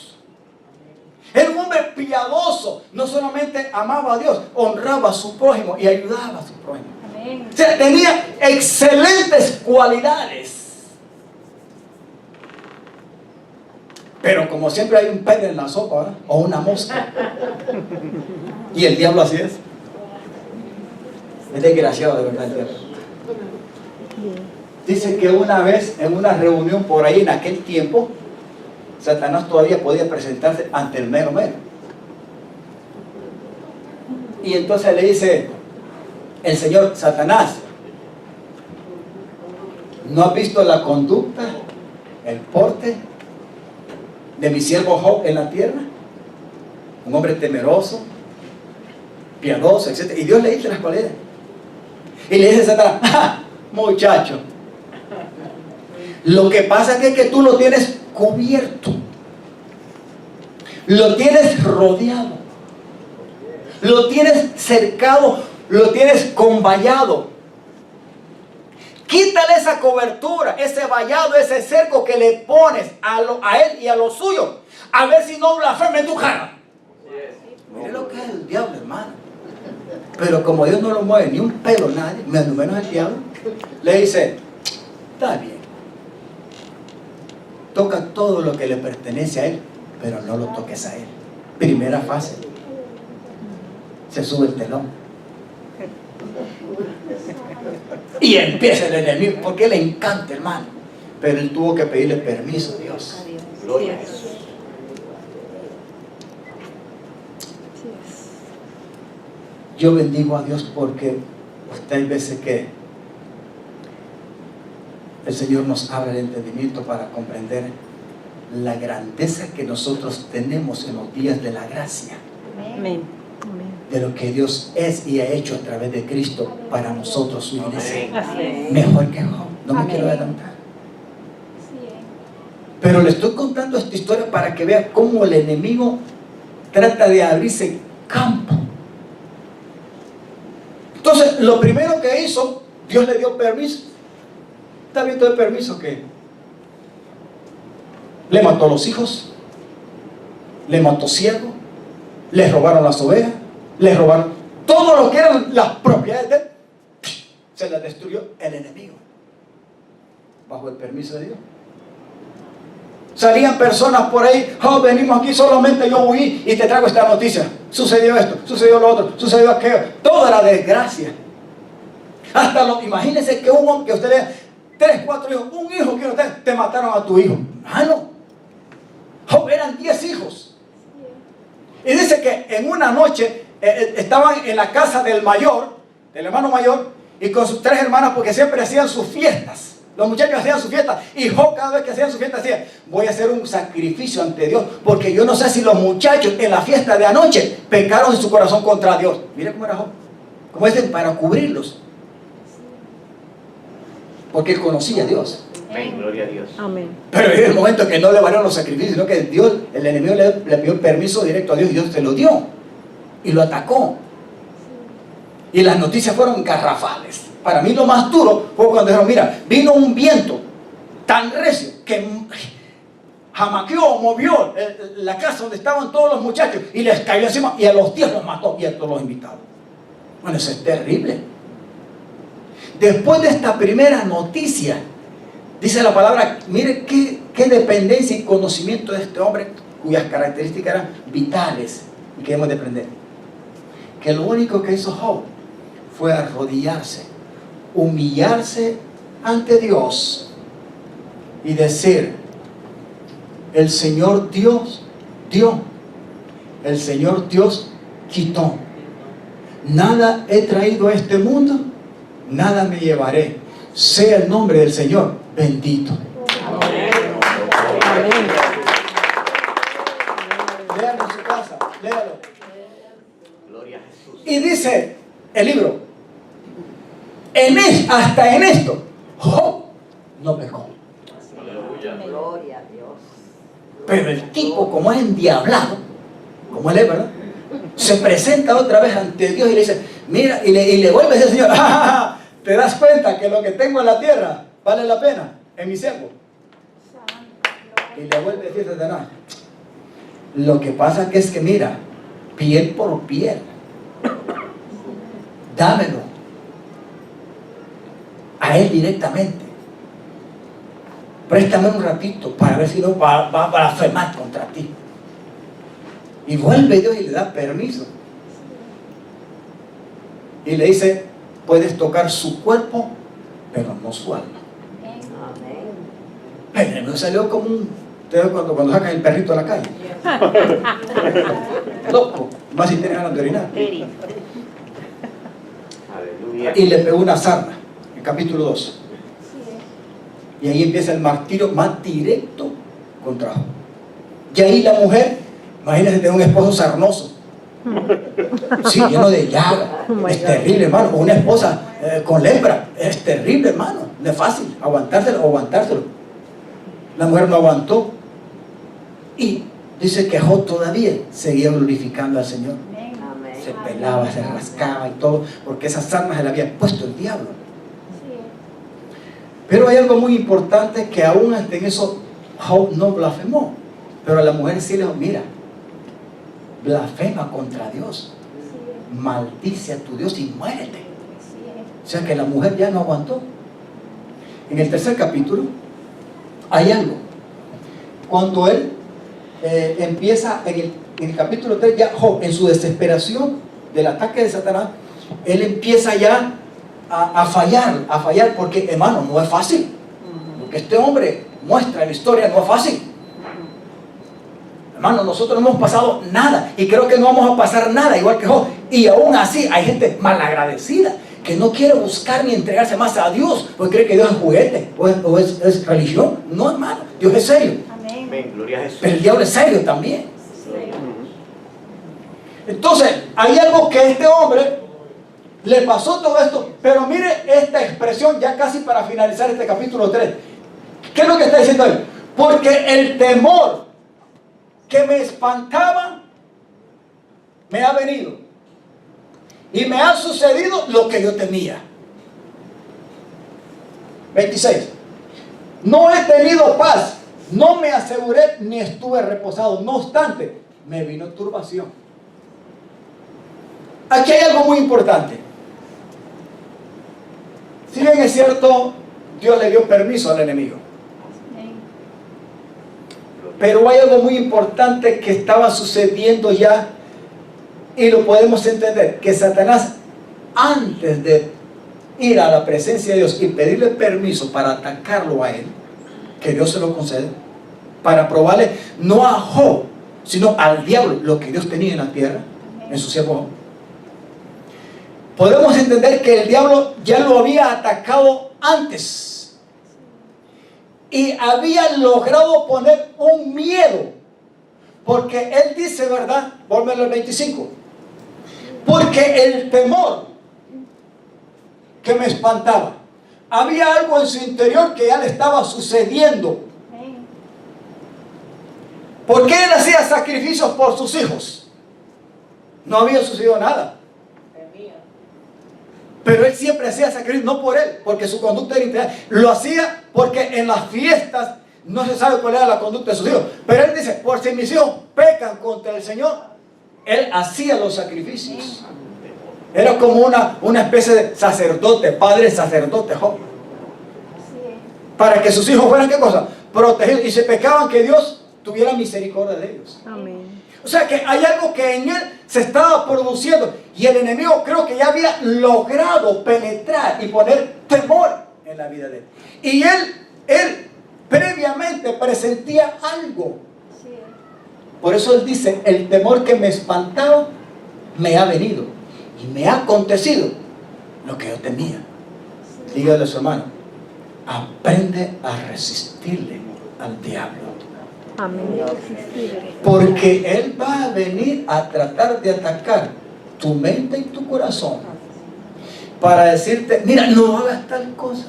Era un hombre piadoso. No solamente amaba a Dios, honraba a su prójimo y ayudaba a su prójimo. Amén. O sea, tenía excelentes cualidades. Pero como siempre hay un pez en la sopa, ¿verdad? O una mosca. Y el diablo así es. Es desgraciado de verdad el diablo. Dice que una vez en una reunión por ahí en aquel tiempo, Satanás todavía podía presentarse ante el mero mero. Y entonces le dice el Señor: Satanás, ¿no has visto la conducta, el porte de mi siervo Job en la tierra? Un hombre temeroso, piadoso, etc. Y Dios le dice las cualidades. Y le dice a Satanás: ¡ja, muchacho! Lo que pasa es que tú lo tienes cubierto, lo tienes rodeado, lo tienes cercado, lo tienes con vallado. Quítale esa cobertura, ese vallado, ese cerco que le pones a él y a lo suyo, a ver si no blasfeme en tu cara. Mire lo que es el diablo, hermano. Pero como Dios no lo mueve ni un pelo nadie, menos el diablo, le dice, está bien, toca todo lo que le pertenece a él, pero no lo toques a él. Primera fase, se sube el telón y empieza el enemigo, porque le encanta, hermano, pero él tuvo que pedirle permiso a Dios. Gloria a Jesús. Yo bendigo a Dios porque hay veces que el Señor nos abre el entendimiento para comprender la grandeza que nosotros tenemos en los días de la gracia, Amén. de lo que Dios es y ha hecho a través de Cristo para nosotros, su iglesia. Así es. Mejor que Job, no me Amén. quiero adelantar. Sí, Pero le estoy contando esta historia para que vea cómo el enemigo trata de abrirse campo. Entonces, lo primero que hizo, Dios le dio permiso. Está bien, todo el permiso que le mató a los hijos, le mató siervo, le robaron las ovejas, le robaron todo lo que eran las propiedades de él, se las destruyó el enemigo bajo el permiso de Dios. Salían personas por ahí, oh, venimos aquí solamente, yo huí y te traigo esta noticia. Sucedió esto, sucedió lo otro, sucedió aquello. Toda la desgracia. Hasta imagínense que un hombre, que usted lea 3, 4 hijos, un hijo que usted, te mataron a tu hijo. Mano, oh, eran 10 hijos. Y dice que en una noche estaban en la casa del mayor, del hermano mayor, y con sus 3 hermanas, porque siempre hacían sus fiestas. Los muchachos hacían su fiesta, y Job cada vez que hacían su fiesta decía, voy a hacer un sacrificio ante Dios, porque yo no sé si los muchachos en la fiesta de anoche pecaron en su corazón contra Dios. Mire cómo era Job, como dicen, para cubrirlos, porque él conocía a Dios. Amén, gloria a Dios. Amén. Pero en el momento que no le valieron los sacrificios, sino que Dios, el enemigo le pidió permiso directo a Dios, y Dios se lo dio y lo atacó, y las noticias fueron garrafales. Para mí lo más duro fue cuando dijeron, mira, vino un viento tan recio que jamaqueó, movió la casa donde estaban todos los muchachos y les cayó encima y a los 10 los mató y a todos los invitados. Bueno, eso es terrible. Después de esta primera noticia, dice la palabra, mire qué dependencia y conocimiento de este hombre, cuyas características eran vitales y que debemos de aprender. Que lo único que hizo Job fue arrodillarse, humillarse ante Dios y decir, el Señor Dios dio, el Señor Dios quitó. Nada he traído a este mundo, nada me llevaré. Sea el nombre del Señor bendito. Amén. Léalo en su casa, léalo. Gloria a Jesús. Y dice el libro, hasta en esto, Job no pecó. Gloria a Dios. Pero el tipo, como es endiablado, como él es, ¿verdad? Se presenta otra vez ante Dios y le dice, mira, y le vuelve a decir, Señor, ¡ah! ¿Te das cuenta que lo que tengo en la tierra vale la pena en mi siervo? Y le vuelve a decir Satanás, lo que pasa que es que mira, piel por piel, dámelo a él directamente, préstame un ratito para ver si no va a blasfemar contra ti. Y vuelve Dios y le da permiso y le dice, puedes tocar su cuerpo pero no su alma. Amén. El enemigo salió como un, cuando sacan el perrito a la calle, loco, más si tiene ganas de orinar, Aleluya. y le pegó una sarna en capítulo 2. Y ahí empieza el martirio más directo contra Job. Y ahí la mujer, imagínense tener un esposo sarnoso, sí, lleno de llaga, es terrible, hermano. O una esposa con lepra, es terrible, hermano. No es fácil aguantárselo. La mujer no aguantó y dice que Job todavía seguía glorificando al Señor. Amén. Se pelaba, se rascaba y todo, porque esas armas se le había puesto el diablo. Pero hay algo muy importante, que aún hasta en eso Job no blasfemó, pero a la mujer sí le dijo, mira, blasfema contra Dios. maldice a tu Dios y muérete. Así es. O sea que la mujer ya no aguantó. En el tercer capítulo hay algo. Cuando él empieza en el capítulo 3, ya Job, en su desesperación del ataque de Satanás, él empieza ya a fallar, porque hermano, no es fácil. Lo que este hombre muestra en la historia no es fácil. Hermano, nosotros no hemos pasado nada y creo que no vamos a pasar nada igual que Job. Y aún así hay gente malagradecida que no quiere buscar ni entregarse más a Dios porque cree que Dios es juguete o es religión. No, hermano, Dios es serio. Amén. Amén. Gloria a Jesús. Pero el diablo es serio también. Sí. Entonces, hay algo que a este hombre le pasó todo esto, pero mire esta expresión ya casi para finalizar este capítulo 3. ¿Qué es lo que está diciendo él? Porque el temor que me espantaba me ha venido y me ha sucedido lo que yo temía. 26. No he tenido paz, no me aseguré ni estuve reposado, no obstante me vino turbación. Aquí hay algo muy importante. Si bien es cierto, Dios le dio permiso al enemigo, Amén. pero hay algo muy importante que estaba sucediendo ya y lo podemos entender, que Satanás, antes de ir a la presencia de Dios y pedirle permiso para atacarlo a él, que Dios se lo concede, para probarle no a Job, sino al diablo lo que Dios tenía en la tierra, en su siervo Job. Podemos entender que el diablo ya lo había atacado antes y había logrado poner un miedo, porque él dice, ¿verdad? Volvemos al 25. Porque el temor que me espantaba, había algo en su interior que ya le estaba sucediendo. Amén. ¿Por qué él hacía sacrificios por sus hijos? No había sucedido nada. Pero él siempre hacía sacrificios, no por él, porque su conducta era integral. Lo hacía porque en las fiestas no se sabe cuál era la conducta de sus hijos. Pero él dice, por si mis hijos pecan contra el Señor, él hacía los sacrificios. Era como una especie de sacerdote, padre sacerdote, Job. Así es. Para que sus hijos fueran, ¿qué cosa? Protegidos. Y se pecaban, que Dios tuviera misericordia de ellos. Amén. O sea que hay algo que en él se estaba produciendo y el enemigo creo que ya había logrado penetrar y poner temor en la vida de él. Y él previamente presentía algo. Así es. Por eso él dice, el temor que me espantaba me ha venido y me ha acontecido lo que yo temía. Dígale a su hermano, aprende a resistirle al diablo. Amén. Porque él va a venir a tratar de atacar tu mente y tu corazón para decirte, mira, no hagas tal cosa,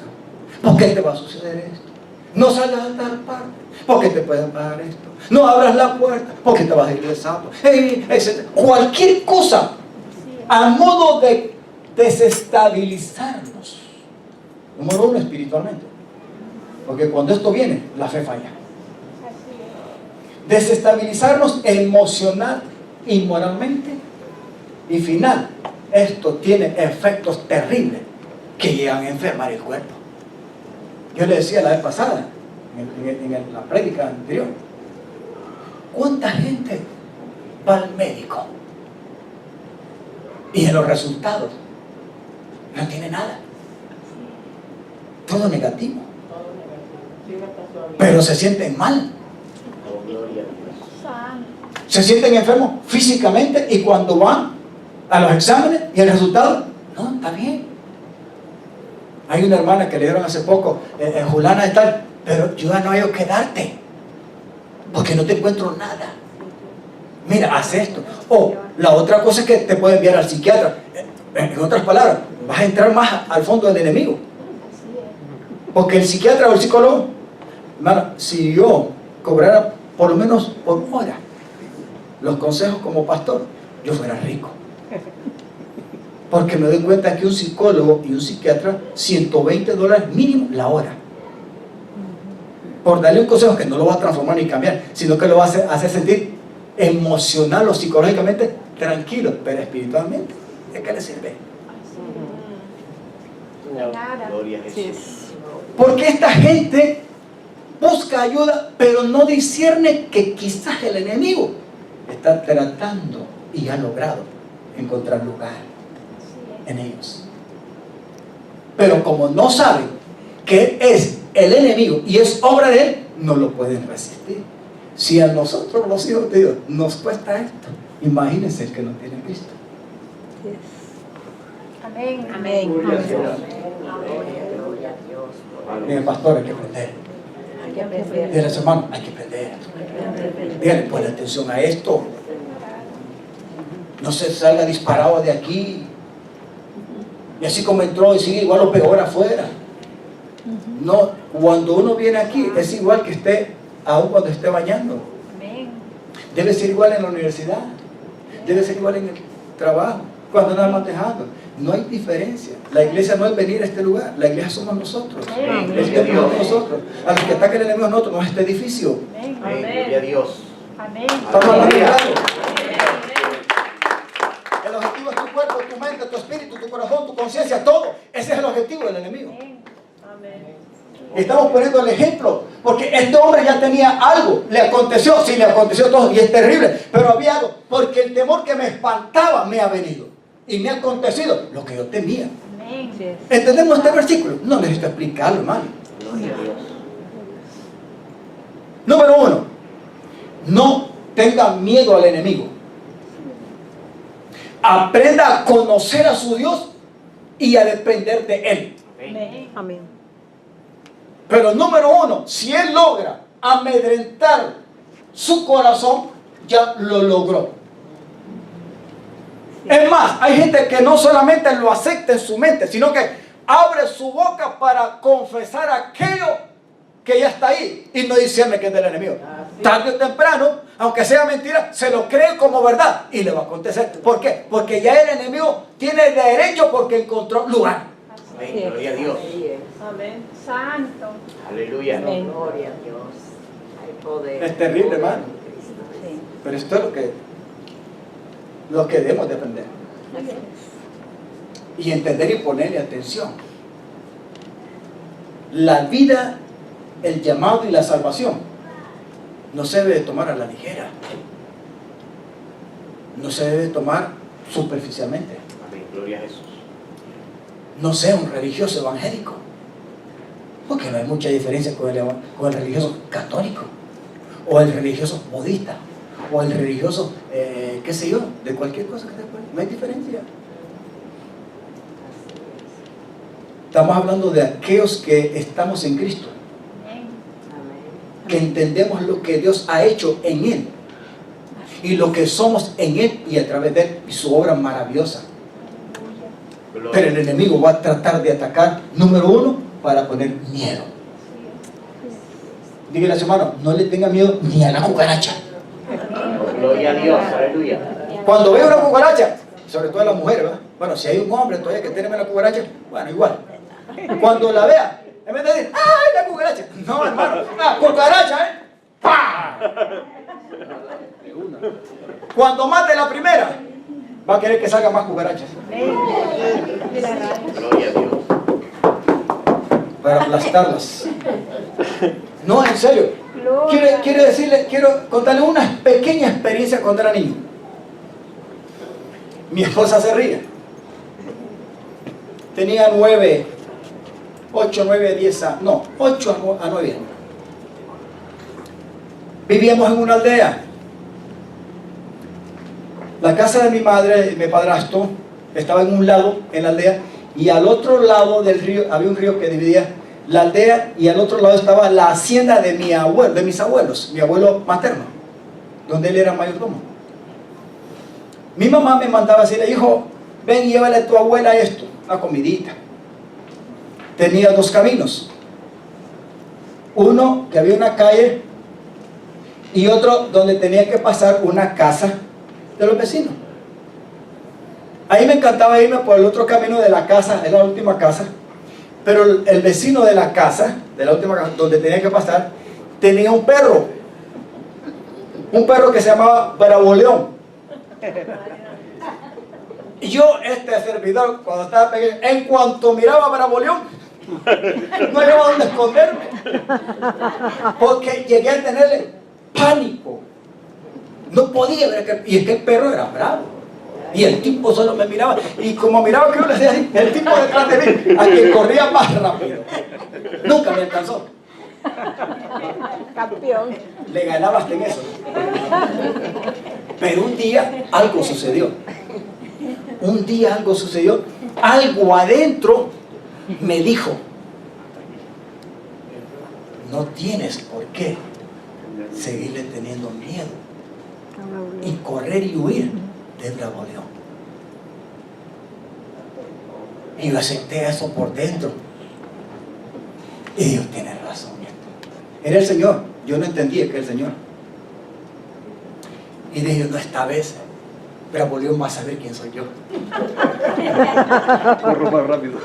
porque te va a suceder esto. No salgas a tal parte, porque te pueden pagar esto. No abras la puerta, porque te vas a ir de sapo, etc. Cualquier cosa Así es. a modo de desestabilizarnos. Número uno, espiritualmente. Porque cuando esto viene, la fe falla. Así es. Desestabilizarnos emocional y moralmente. Y final, esto tiene efectos terribles que llegan a enfermar el cuerpo. Yo le decía la vez pasada, en la prédica anterior, ¿cuánta gente va al médico? Y en los resultados no tiene nada. Todo negativo. Pero se sienten mal. Oh, gloria a Dios. Santo. Se sienten enfermos físicamente y cuando van a los exámenes y el resultado, no, está bien. Hay una hermana que le dieron hace poco, Julana de tal, pero yo ya no hay que darte, porque no te encuentro nada. Mira, haz esto. O la otra cosa es que te puede enviar al psiquiatra. En otras palabras, vas a entrar más al fondo del enemigo. Así es. Porque el psiquiatra o el psicólogo, hermano, si yo cobrara por lo menos por hora los consejos como pastor, yo fuera rico. Porque me doy cuenta que un psicólogo y un psiquiatra, $120 mínimo la hora. Por darle un consejo que no lo va a transformar ni cambiar, sino que lo va a hacer sentir emocional o psicológicamente tranquilo, pero espiritualmente ¿de qué le sirve? Nada. Gloria a Jesús. Porque esta gente busca ayuda, pero no discierne que quizás el enemigo está tratando y ha logrado encontrar lugar en ellos. Pero como no saben que es el enemigo y es obra de él, no lo pueden resistir. Si a nosotros los hijos de Dios nos cuesta esto, imagínense el que no tiene Cristo. Amén. Amén. Gloria a Dios. Gloria a Dios. Miren, pastor, hay que aprender. Hay que aprender. Díganle a su hermano, hay que aprender. Díganle, ponle atención a esto. No se salga disparado de aquí. Y así como entró y sigue igual o peor afuera. No, cuando uno viene aquí es igual que esté, aún cuando esté bañando. Amén. Debe ser igual en la universidad. Debe ser igual en el trabajo. Cuando nada más dejando. No hay diferencia. La iglesia no es venir a este lugar. La iglesia somos nosotros. Amén. El templo somos nosotros. A los que atacan el enemigo es nosotros, no es este edificio. Amén. Amén. Gloria a Dios. Amén. Estamos hablando de Aleluya. algo. El objetivo es tu cuerpo, tu mente, tu espíritu, tu corazón, tu conciencia, todo. Ese es el objetivo del enemigo. Y estamos poniendo el ejemplo, porque este hombre ya tenía algo, le aconteció, sí, le aconteció todo, y es terrible, pero había algo, porque el temor que me espantaba me ha venido, y me ha acontecido lo que yo temía. Amén. ¿Entendemos este versículo? No necesito explicarlo, hermano. Gloria a Dios. Número 1, no tenga miedo al enemigo. Aprenda a conocer a su Dios y a depender de él. Amén. Amén. Pero número 1, si él logra amedrentar su corazón, ya lo logró. Es más, hay gente que no solamente lo acepta en su mente, sino que abre su boca para confesar aquello que ya está ahí y no discierne que es del enemigo. Tarde o temprano, aunque sea mentira, se lo cree como verdad y le va a acontecer. ¿Por qué? Porque ya el enemigo tiene derecho porque encontró lugar. Amén. Gloria a Dios. Así es. Amén. Santo. Aleluya. Amén. Gloria a Dios. Hay poder. Es terrible, Poder hermano. en Cristo. Sí. Pero esto es lo que debemos de aprender. Y entender y ponerle atención. La vida, el llamado y la salvación no se debe de tomar a la ligera. No se debe de tomar superficialmente. Amén. Gloria a Jesús. No sea un religioso evangélico. Porque no hay mucha diferencia con el religioso católico. O el religioso budista. O el religioso, qué sé yo, de cualquier cosa que te pueda. No hay diferencia. Estamos hablando de aquellos que estamos en Cristo. Amén. Amén. Que entendemos lo que Dios ha hecho en Él. Y lo que somos en Él y a través de Él. Y su obra maravillosa. Aleluya. Pero el enemigo va a tratar de atacar, número 1, para poner miedo. Dígale a su hermano, no le tenga miedo ni a la cucaracha. Gloria a Dios. Aleluya. Cuando ve una cucaracha, sobre todo a las mujeres, ¿verdad? Bueno, si hay un hombre todavía que tiene la cucaracha, bueno, igual. Cuando la vea, en vez de decir, ¡ay, la cucaracha! No, hermano, ¡ah, cucaracha, eh! ¡Pah! Cuando mate la primera, va a querer que salgan más cucarachas. Gloria a Dios. Para aplastarlas. No, en serio. Gloria. Quiero contarle una pequeña experiencia cuando era niño. Mi esposa se ríe. Tenía 8, 9, 10 años. No, 8 a 9 años. Vivíamos en una aldea. La casa de mi madre y mi padrastro estaba en un lado, en la aldea, y al otro lado del río, había un río que dividía la aldea, y al otro lado estaba la hacienda de mi abuelo, de mis abuelos, mi abuelo materno, donde él era mayordomo. Mi mamá me mandaba a decirle, hijo, ven y llévale a tu abuela esto, una comidita. Tenía 2 caminos. Uno que había una calle y otro donde tenía que pasar una casa de los vecinos. Ahí me encantaba irme por el otro camino de la casa, es la última casa, pero el vecino de la casa, de la última casa, donde tenía que pasar, tenía un perro que se llamaba Bravo León. Y yo, este servidor, cuando estaba pequeño, en cuanto miraba a Braboleón, no había dónde esconderme. Porque llegué a tenerle pánico. No podía ver y es que el perro era bravo. Y el tipo solo me miraba. Y como miraba que yo le decía así, el tipo detrás de mí, a quien corría más rápido. Nunca me alcanzó. Campeón. Le ganaba hasta en eso. Pero un día algo sucedió. Un día algo sucedió. Algo adentro me dijo: no tienes por qué seguirle teniendo miedo y correr y huir de Braboleón. Y yo acepté eso por dentro. Y Dios tiene razón. Era el Señor. Yo no entendía que era el Señor. Y dije: no, esta vez Braboleón va a saber quién soy yo. Corro más rápido.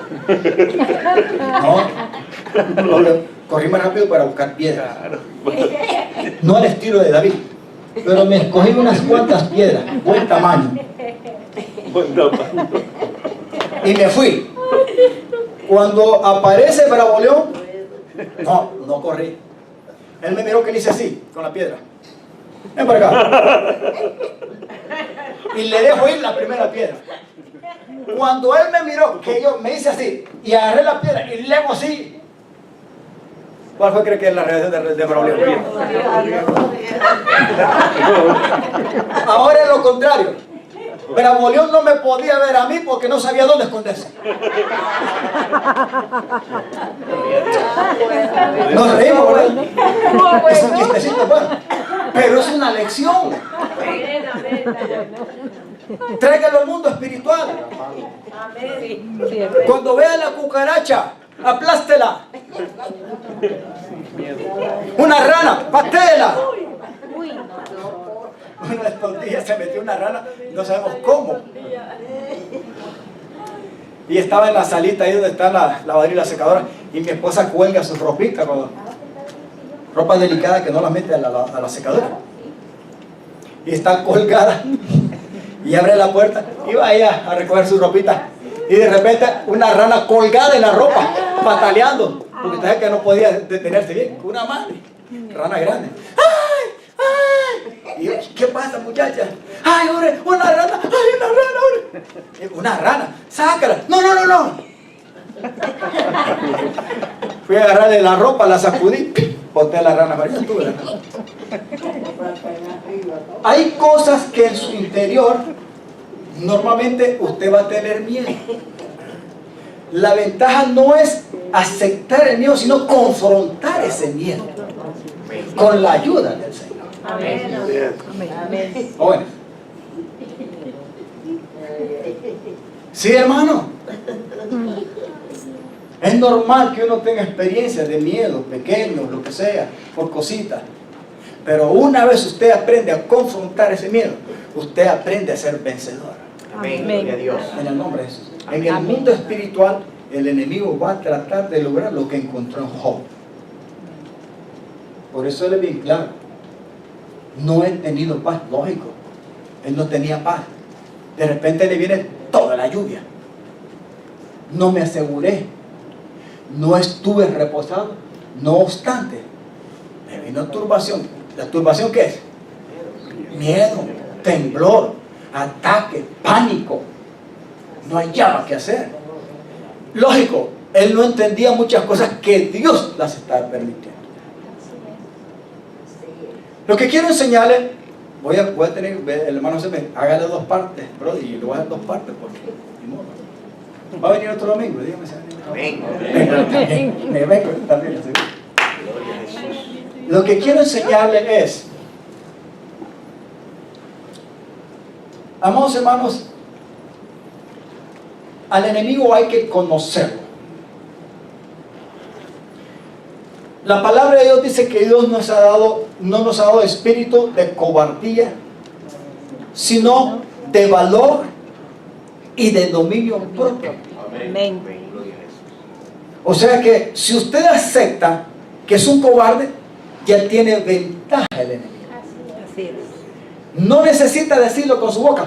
No, corrí más rápido para buscar piedras. No al estilo de David, pero me escogí unas cuantas piedras, buen tamaño, y me fui. Cuando aparece Braboleón, no corrí. Él me miró que le hice así, con la piedra. Ven para acá. Y le dejo ir la primera piedra. Cuando él me miró, que yo me hice así, y agarré la piedra y le hago así. ¿Cuál fue, cree que es la reacción de Braulio? Ahora es lo contrario. Braboleón no me podía ver a mí porque no sabía dónde esconderse. Nos reímos, ¿verdad? Es un chistecito, bueno. Pero es una lección. Tráigalo al mundo espiritual. Cuando vea la cucaracha, aplástela. Una rana, patéela. Uno de estos días se metió una rana, no sabemos cómo. Y estaba en la salita ahí donde está la lavadora y la secadora, y mi esposa cuelga sus ropitas, ropa delicada que no la mete a la secadora. Y está colgada, y abre la puerta, y va ella a recoger sus ropitas. Y de repente una rana colgada en la ropa, pataleando, porque sabía que no podía detenerse bien. Una madre, rana grande. ¡Ay! ¡Ay! Y yo, ¿qué pasa, muchacha? ¡Ay, hombre! ¡Una rana! ¡Ay, una rana, hombre! ¡Una rana! ¡Sácala! ¡No, no, no, no! Fui a agarrarle la ropa, la sacudí, boté a la rana. María, tú, ¿verdad? Hay cosas que en su interior normalmente usted va a tener miedo. La ventaja no es aceptar el miedo, sino confrontar ese miedo con la ayuda del Señor. Amén. Amén. Jóvenes. Sí, hermano. Es normal que uno tenga experiencias de miedo, pequeños, lo que sea, por cositas. Pero una vez usted aprende a confrontar ese miedo, usted aprende a ser vencedor. Amén. Gloria a Dios. En el nombre de Jesús. En el mundo espiritual, el enemigo va a tratar de lograr lo que encontró en Job. Por eso él es bien claro. No he tenido paz, lógico. Él no tenía paz. De repente le viene toda la lluvia. No me aseguré. No estuve reposado. No obstante, me vino turbación. ¿La turbación qué es? Miedo, temblor, ataque, pánico. No hay llama que hacer. Lógico, él no entendía muchas cosas que Dios las estaba permitiendo. Lo que quiero enseñarle, voy a tener, el hermano se me hágale 2 partes, bro, y lo voy a dar 2 partes porque ni modo. Va a venir otro domingo, dígame si va a venir otro domingo. Me vengo también, así. Gloria a Jesús. Lo que quiero enseñarle es, amados hermanos, al enemigo hay que conocerlo. La palabra de Dios dice que Dios no nos ha dado espíritu de cobardía, sino de valor y de dominio propio. Amén. Gloria a Jesús. O sea que si usted acepta que es un cobarde, ya tiene ventaja el enemigo. Así es. No necesita decirlo con su boca.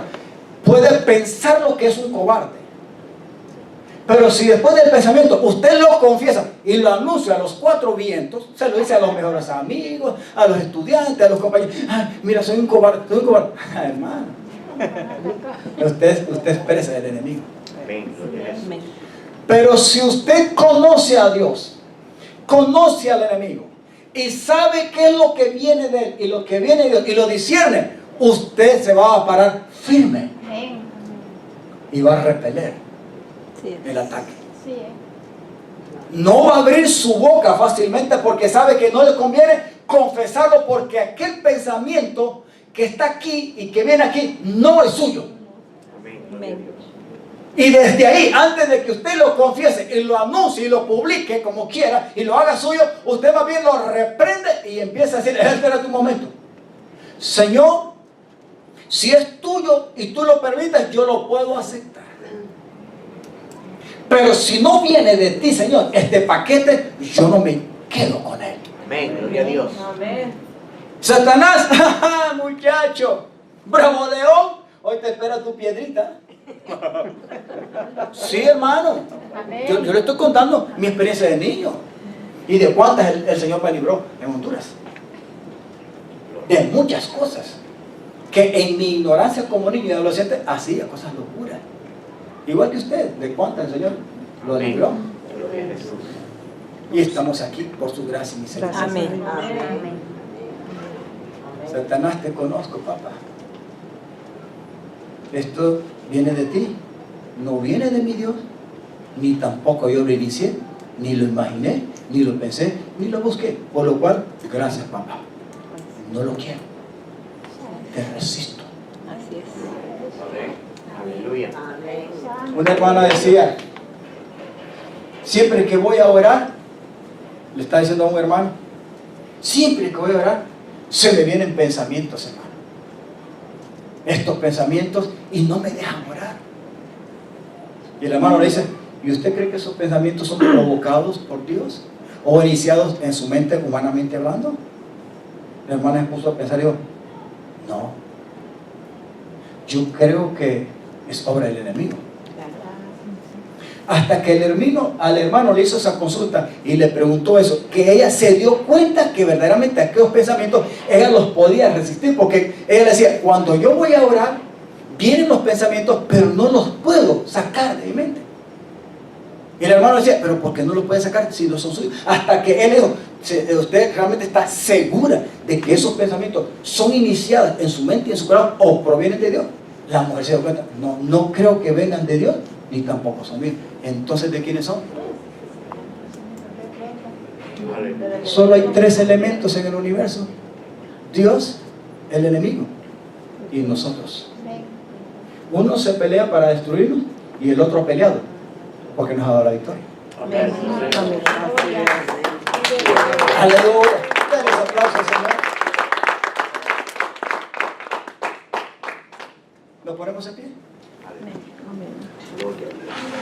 puede pensar lo que es un cobarde. Pero si después del pensamiento usted lo confiesa y lo anuncia a los cuatro vientos, se lo dice a los mejores amigos, a los estudiantes, a los compañeros: ay, mira, soy un cobarde, soy un cobarde. Hermano, usted expresa del enemigo. Amén. Gloria a Jesús. Pero si usted conoce a Dios, conoce al enemigo y sabe qué es lo que viene de él y lo que viene de Dios y lo discierne, usted se va a parar firme Amén. y va a repeler Sí. el ataque. Sí, No va a abrir su boca fácilmente porque sabe que no le conviene confesarlo, porque aquel pensamiento que está aquí y que viene aquí no es suyo. Amén. Gloria a Dios. Y desde ahí, antes de que usted lo confiese y lo anuncie y lo publique como quiera y lo haga suyo, usted más bien lo reprende y empieza a decir: este era tu momento. Señor, si es tuyo y tú lo permites, yo lo puedo aceptar. Pero si no viene de ti, Señor, este paquete, yo no me quedo con él. Amén. Gloria a Dios. Satanás, muchacho, bravo león, hoy te espera tu piedrita. Sí, hermano. amén. Yo le estoy contando mi experiencia de niño y de cuántas el Señor me libró en Honduras. De muchas cosas que en mi ignorancia como niño y adolescente hacía cosas locuras. Igual que usted, de cuántas el Señor lo Amén. libró. Gloria a Jesús. Y estamos aquí por su gracia y misericordia. Amén. Amén. Satanás, te conozco, papá. Esto viene de ti, no viene de mi Dios, ni tampoco yo lo inicié, ni lo imaginé, ni lo pensé, ni lo busqué. Por lo cual, gracias, papá. No lo quiero. Te resisto. Así es. Amén. Aleluya. Amén. Una hermana decía: siempre que voy a orar, le está diciendo a un hermano, siempre que voy a orar, se me vienen pensamientos, hermano. Estos pensamientos, y no me dejan orar. Y el hermano le dice: ¿y usted cree que esos pensamientos son provocados por Dios? ¿O iniciados en su mente, humanamente hablando? La hermana se puso a pensar y dijo: no, yo creo que es obra del enemigo. Hasta que al hermano le hizo esa consulta y le preguntó eso, que ella se dio cuenta que verdaderamente aquellos pensamientos ella los podía resistir, porque ella le decía: cuando yo voy a orar, vienen los pensamientos, pero no los puedo sacar de mi mente. Y el hermano decía: pero ¿por qué no los puede sacar si no son suyos? Hasta que él le dijo: ¿usted realmente está segura de que esos pensamientos son iniciados en su mente y en su corazón o provienen de Dios? La mujer se dio cuenta: no creo que vengan de Dios, ni tampoco son míos. Entonces, ¿de quiénes son? Aleluya. Solo hay tres elementos en el universo: Dios, el enemigo y nosotros. Amén. Uno se pelea para destruirnos y el otro ha peleado porque nos ha dado la victoria. Amén. Amén. Aleluya. Denles aplausos, Señor. ¿Nos ponemos en pie? Aleluya. Amén. Gloria a Dios.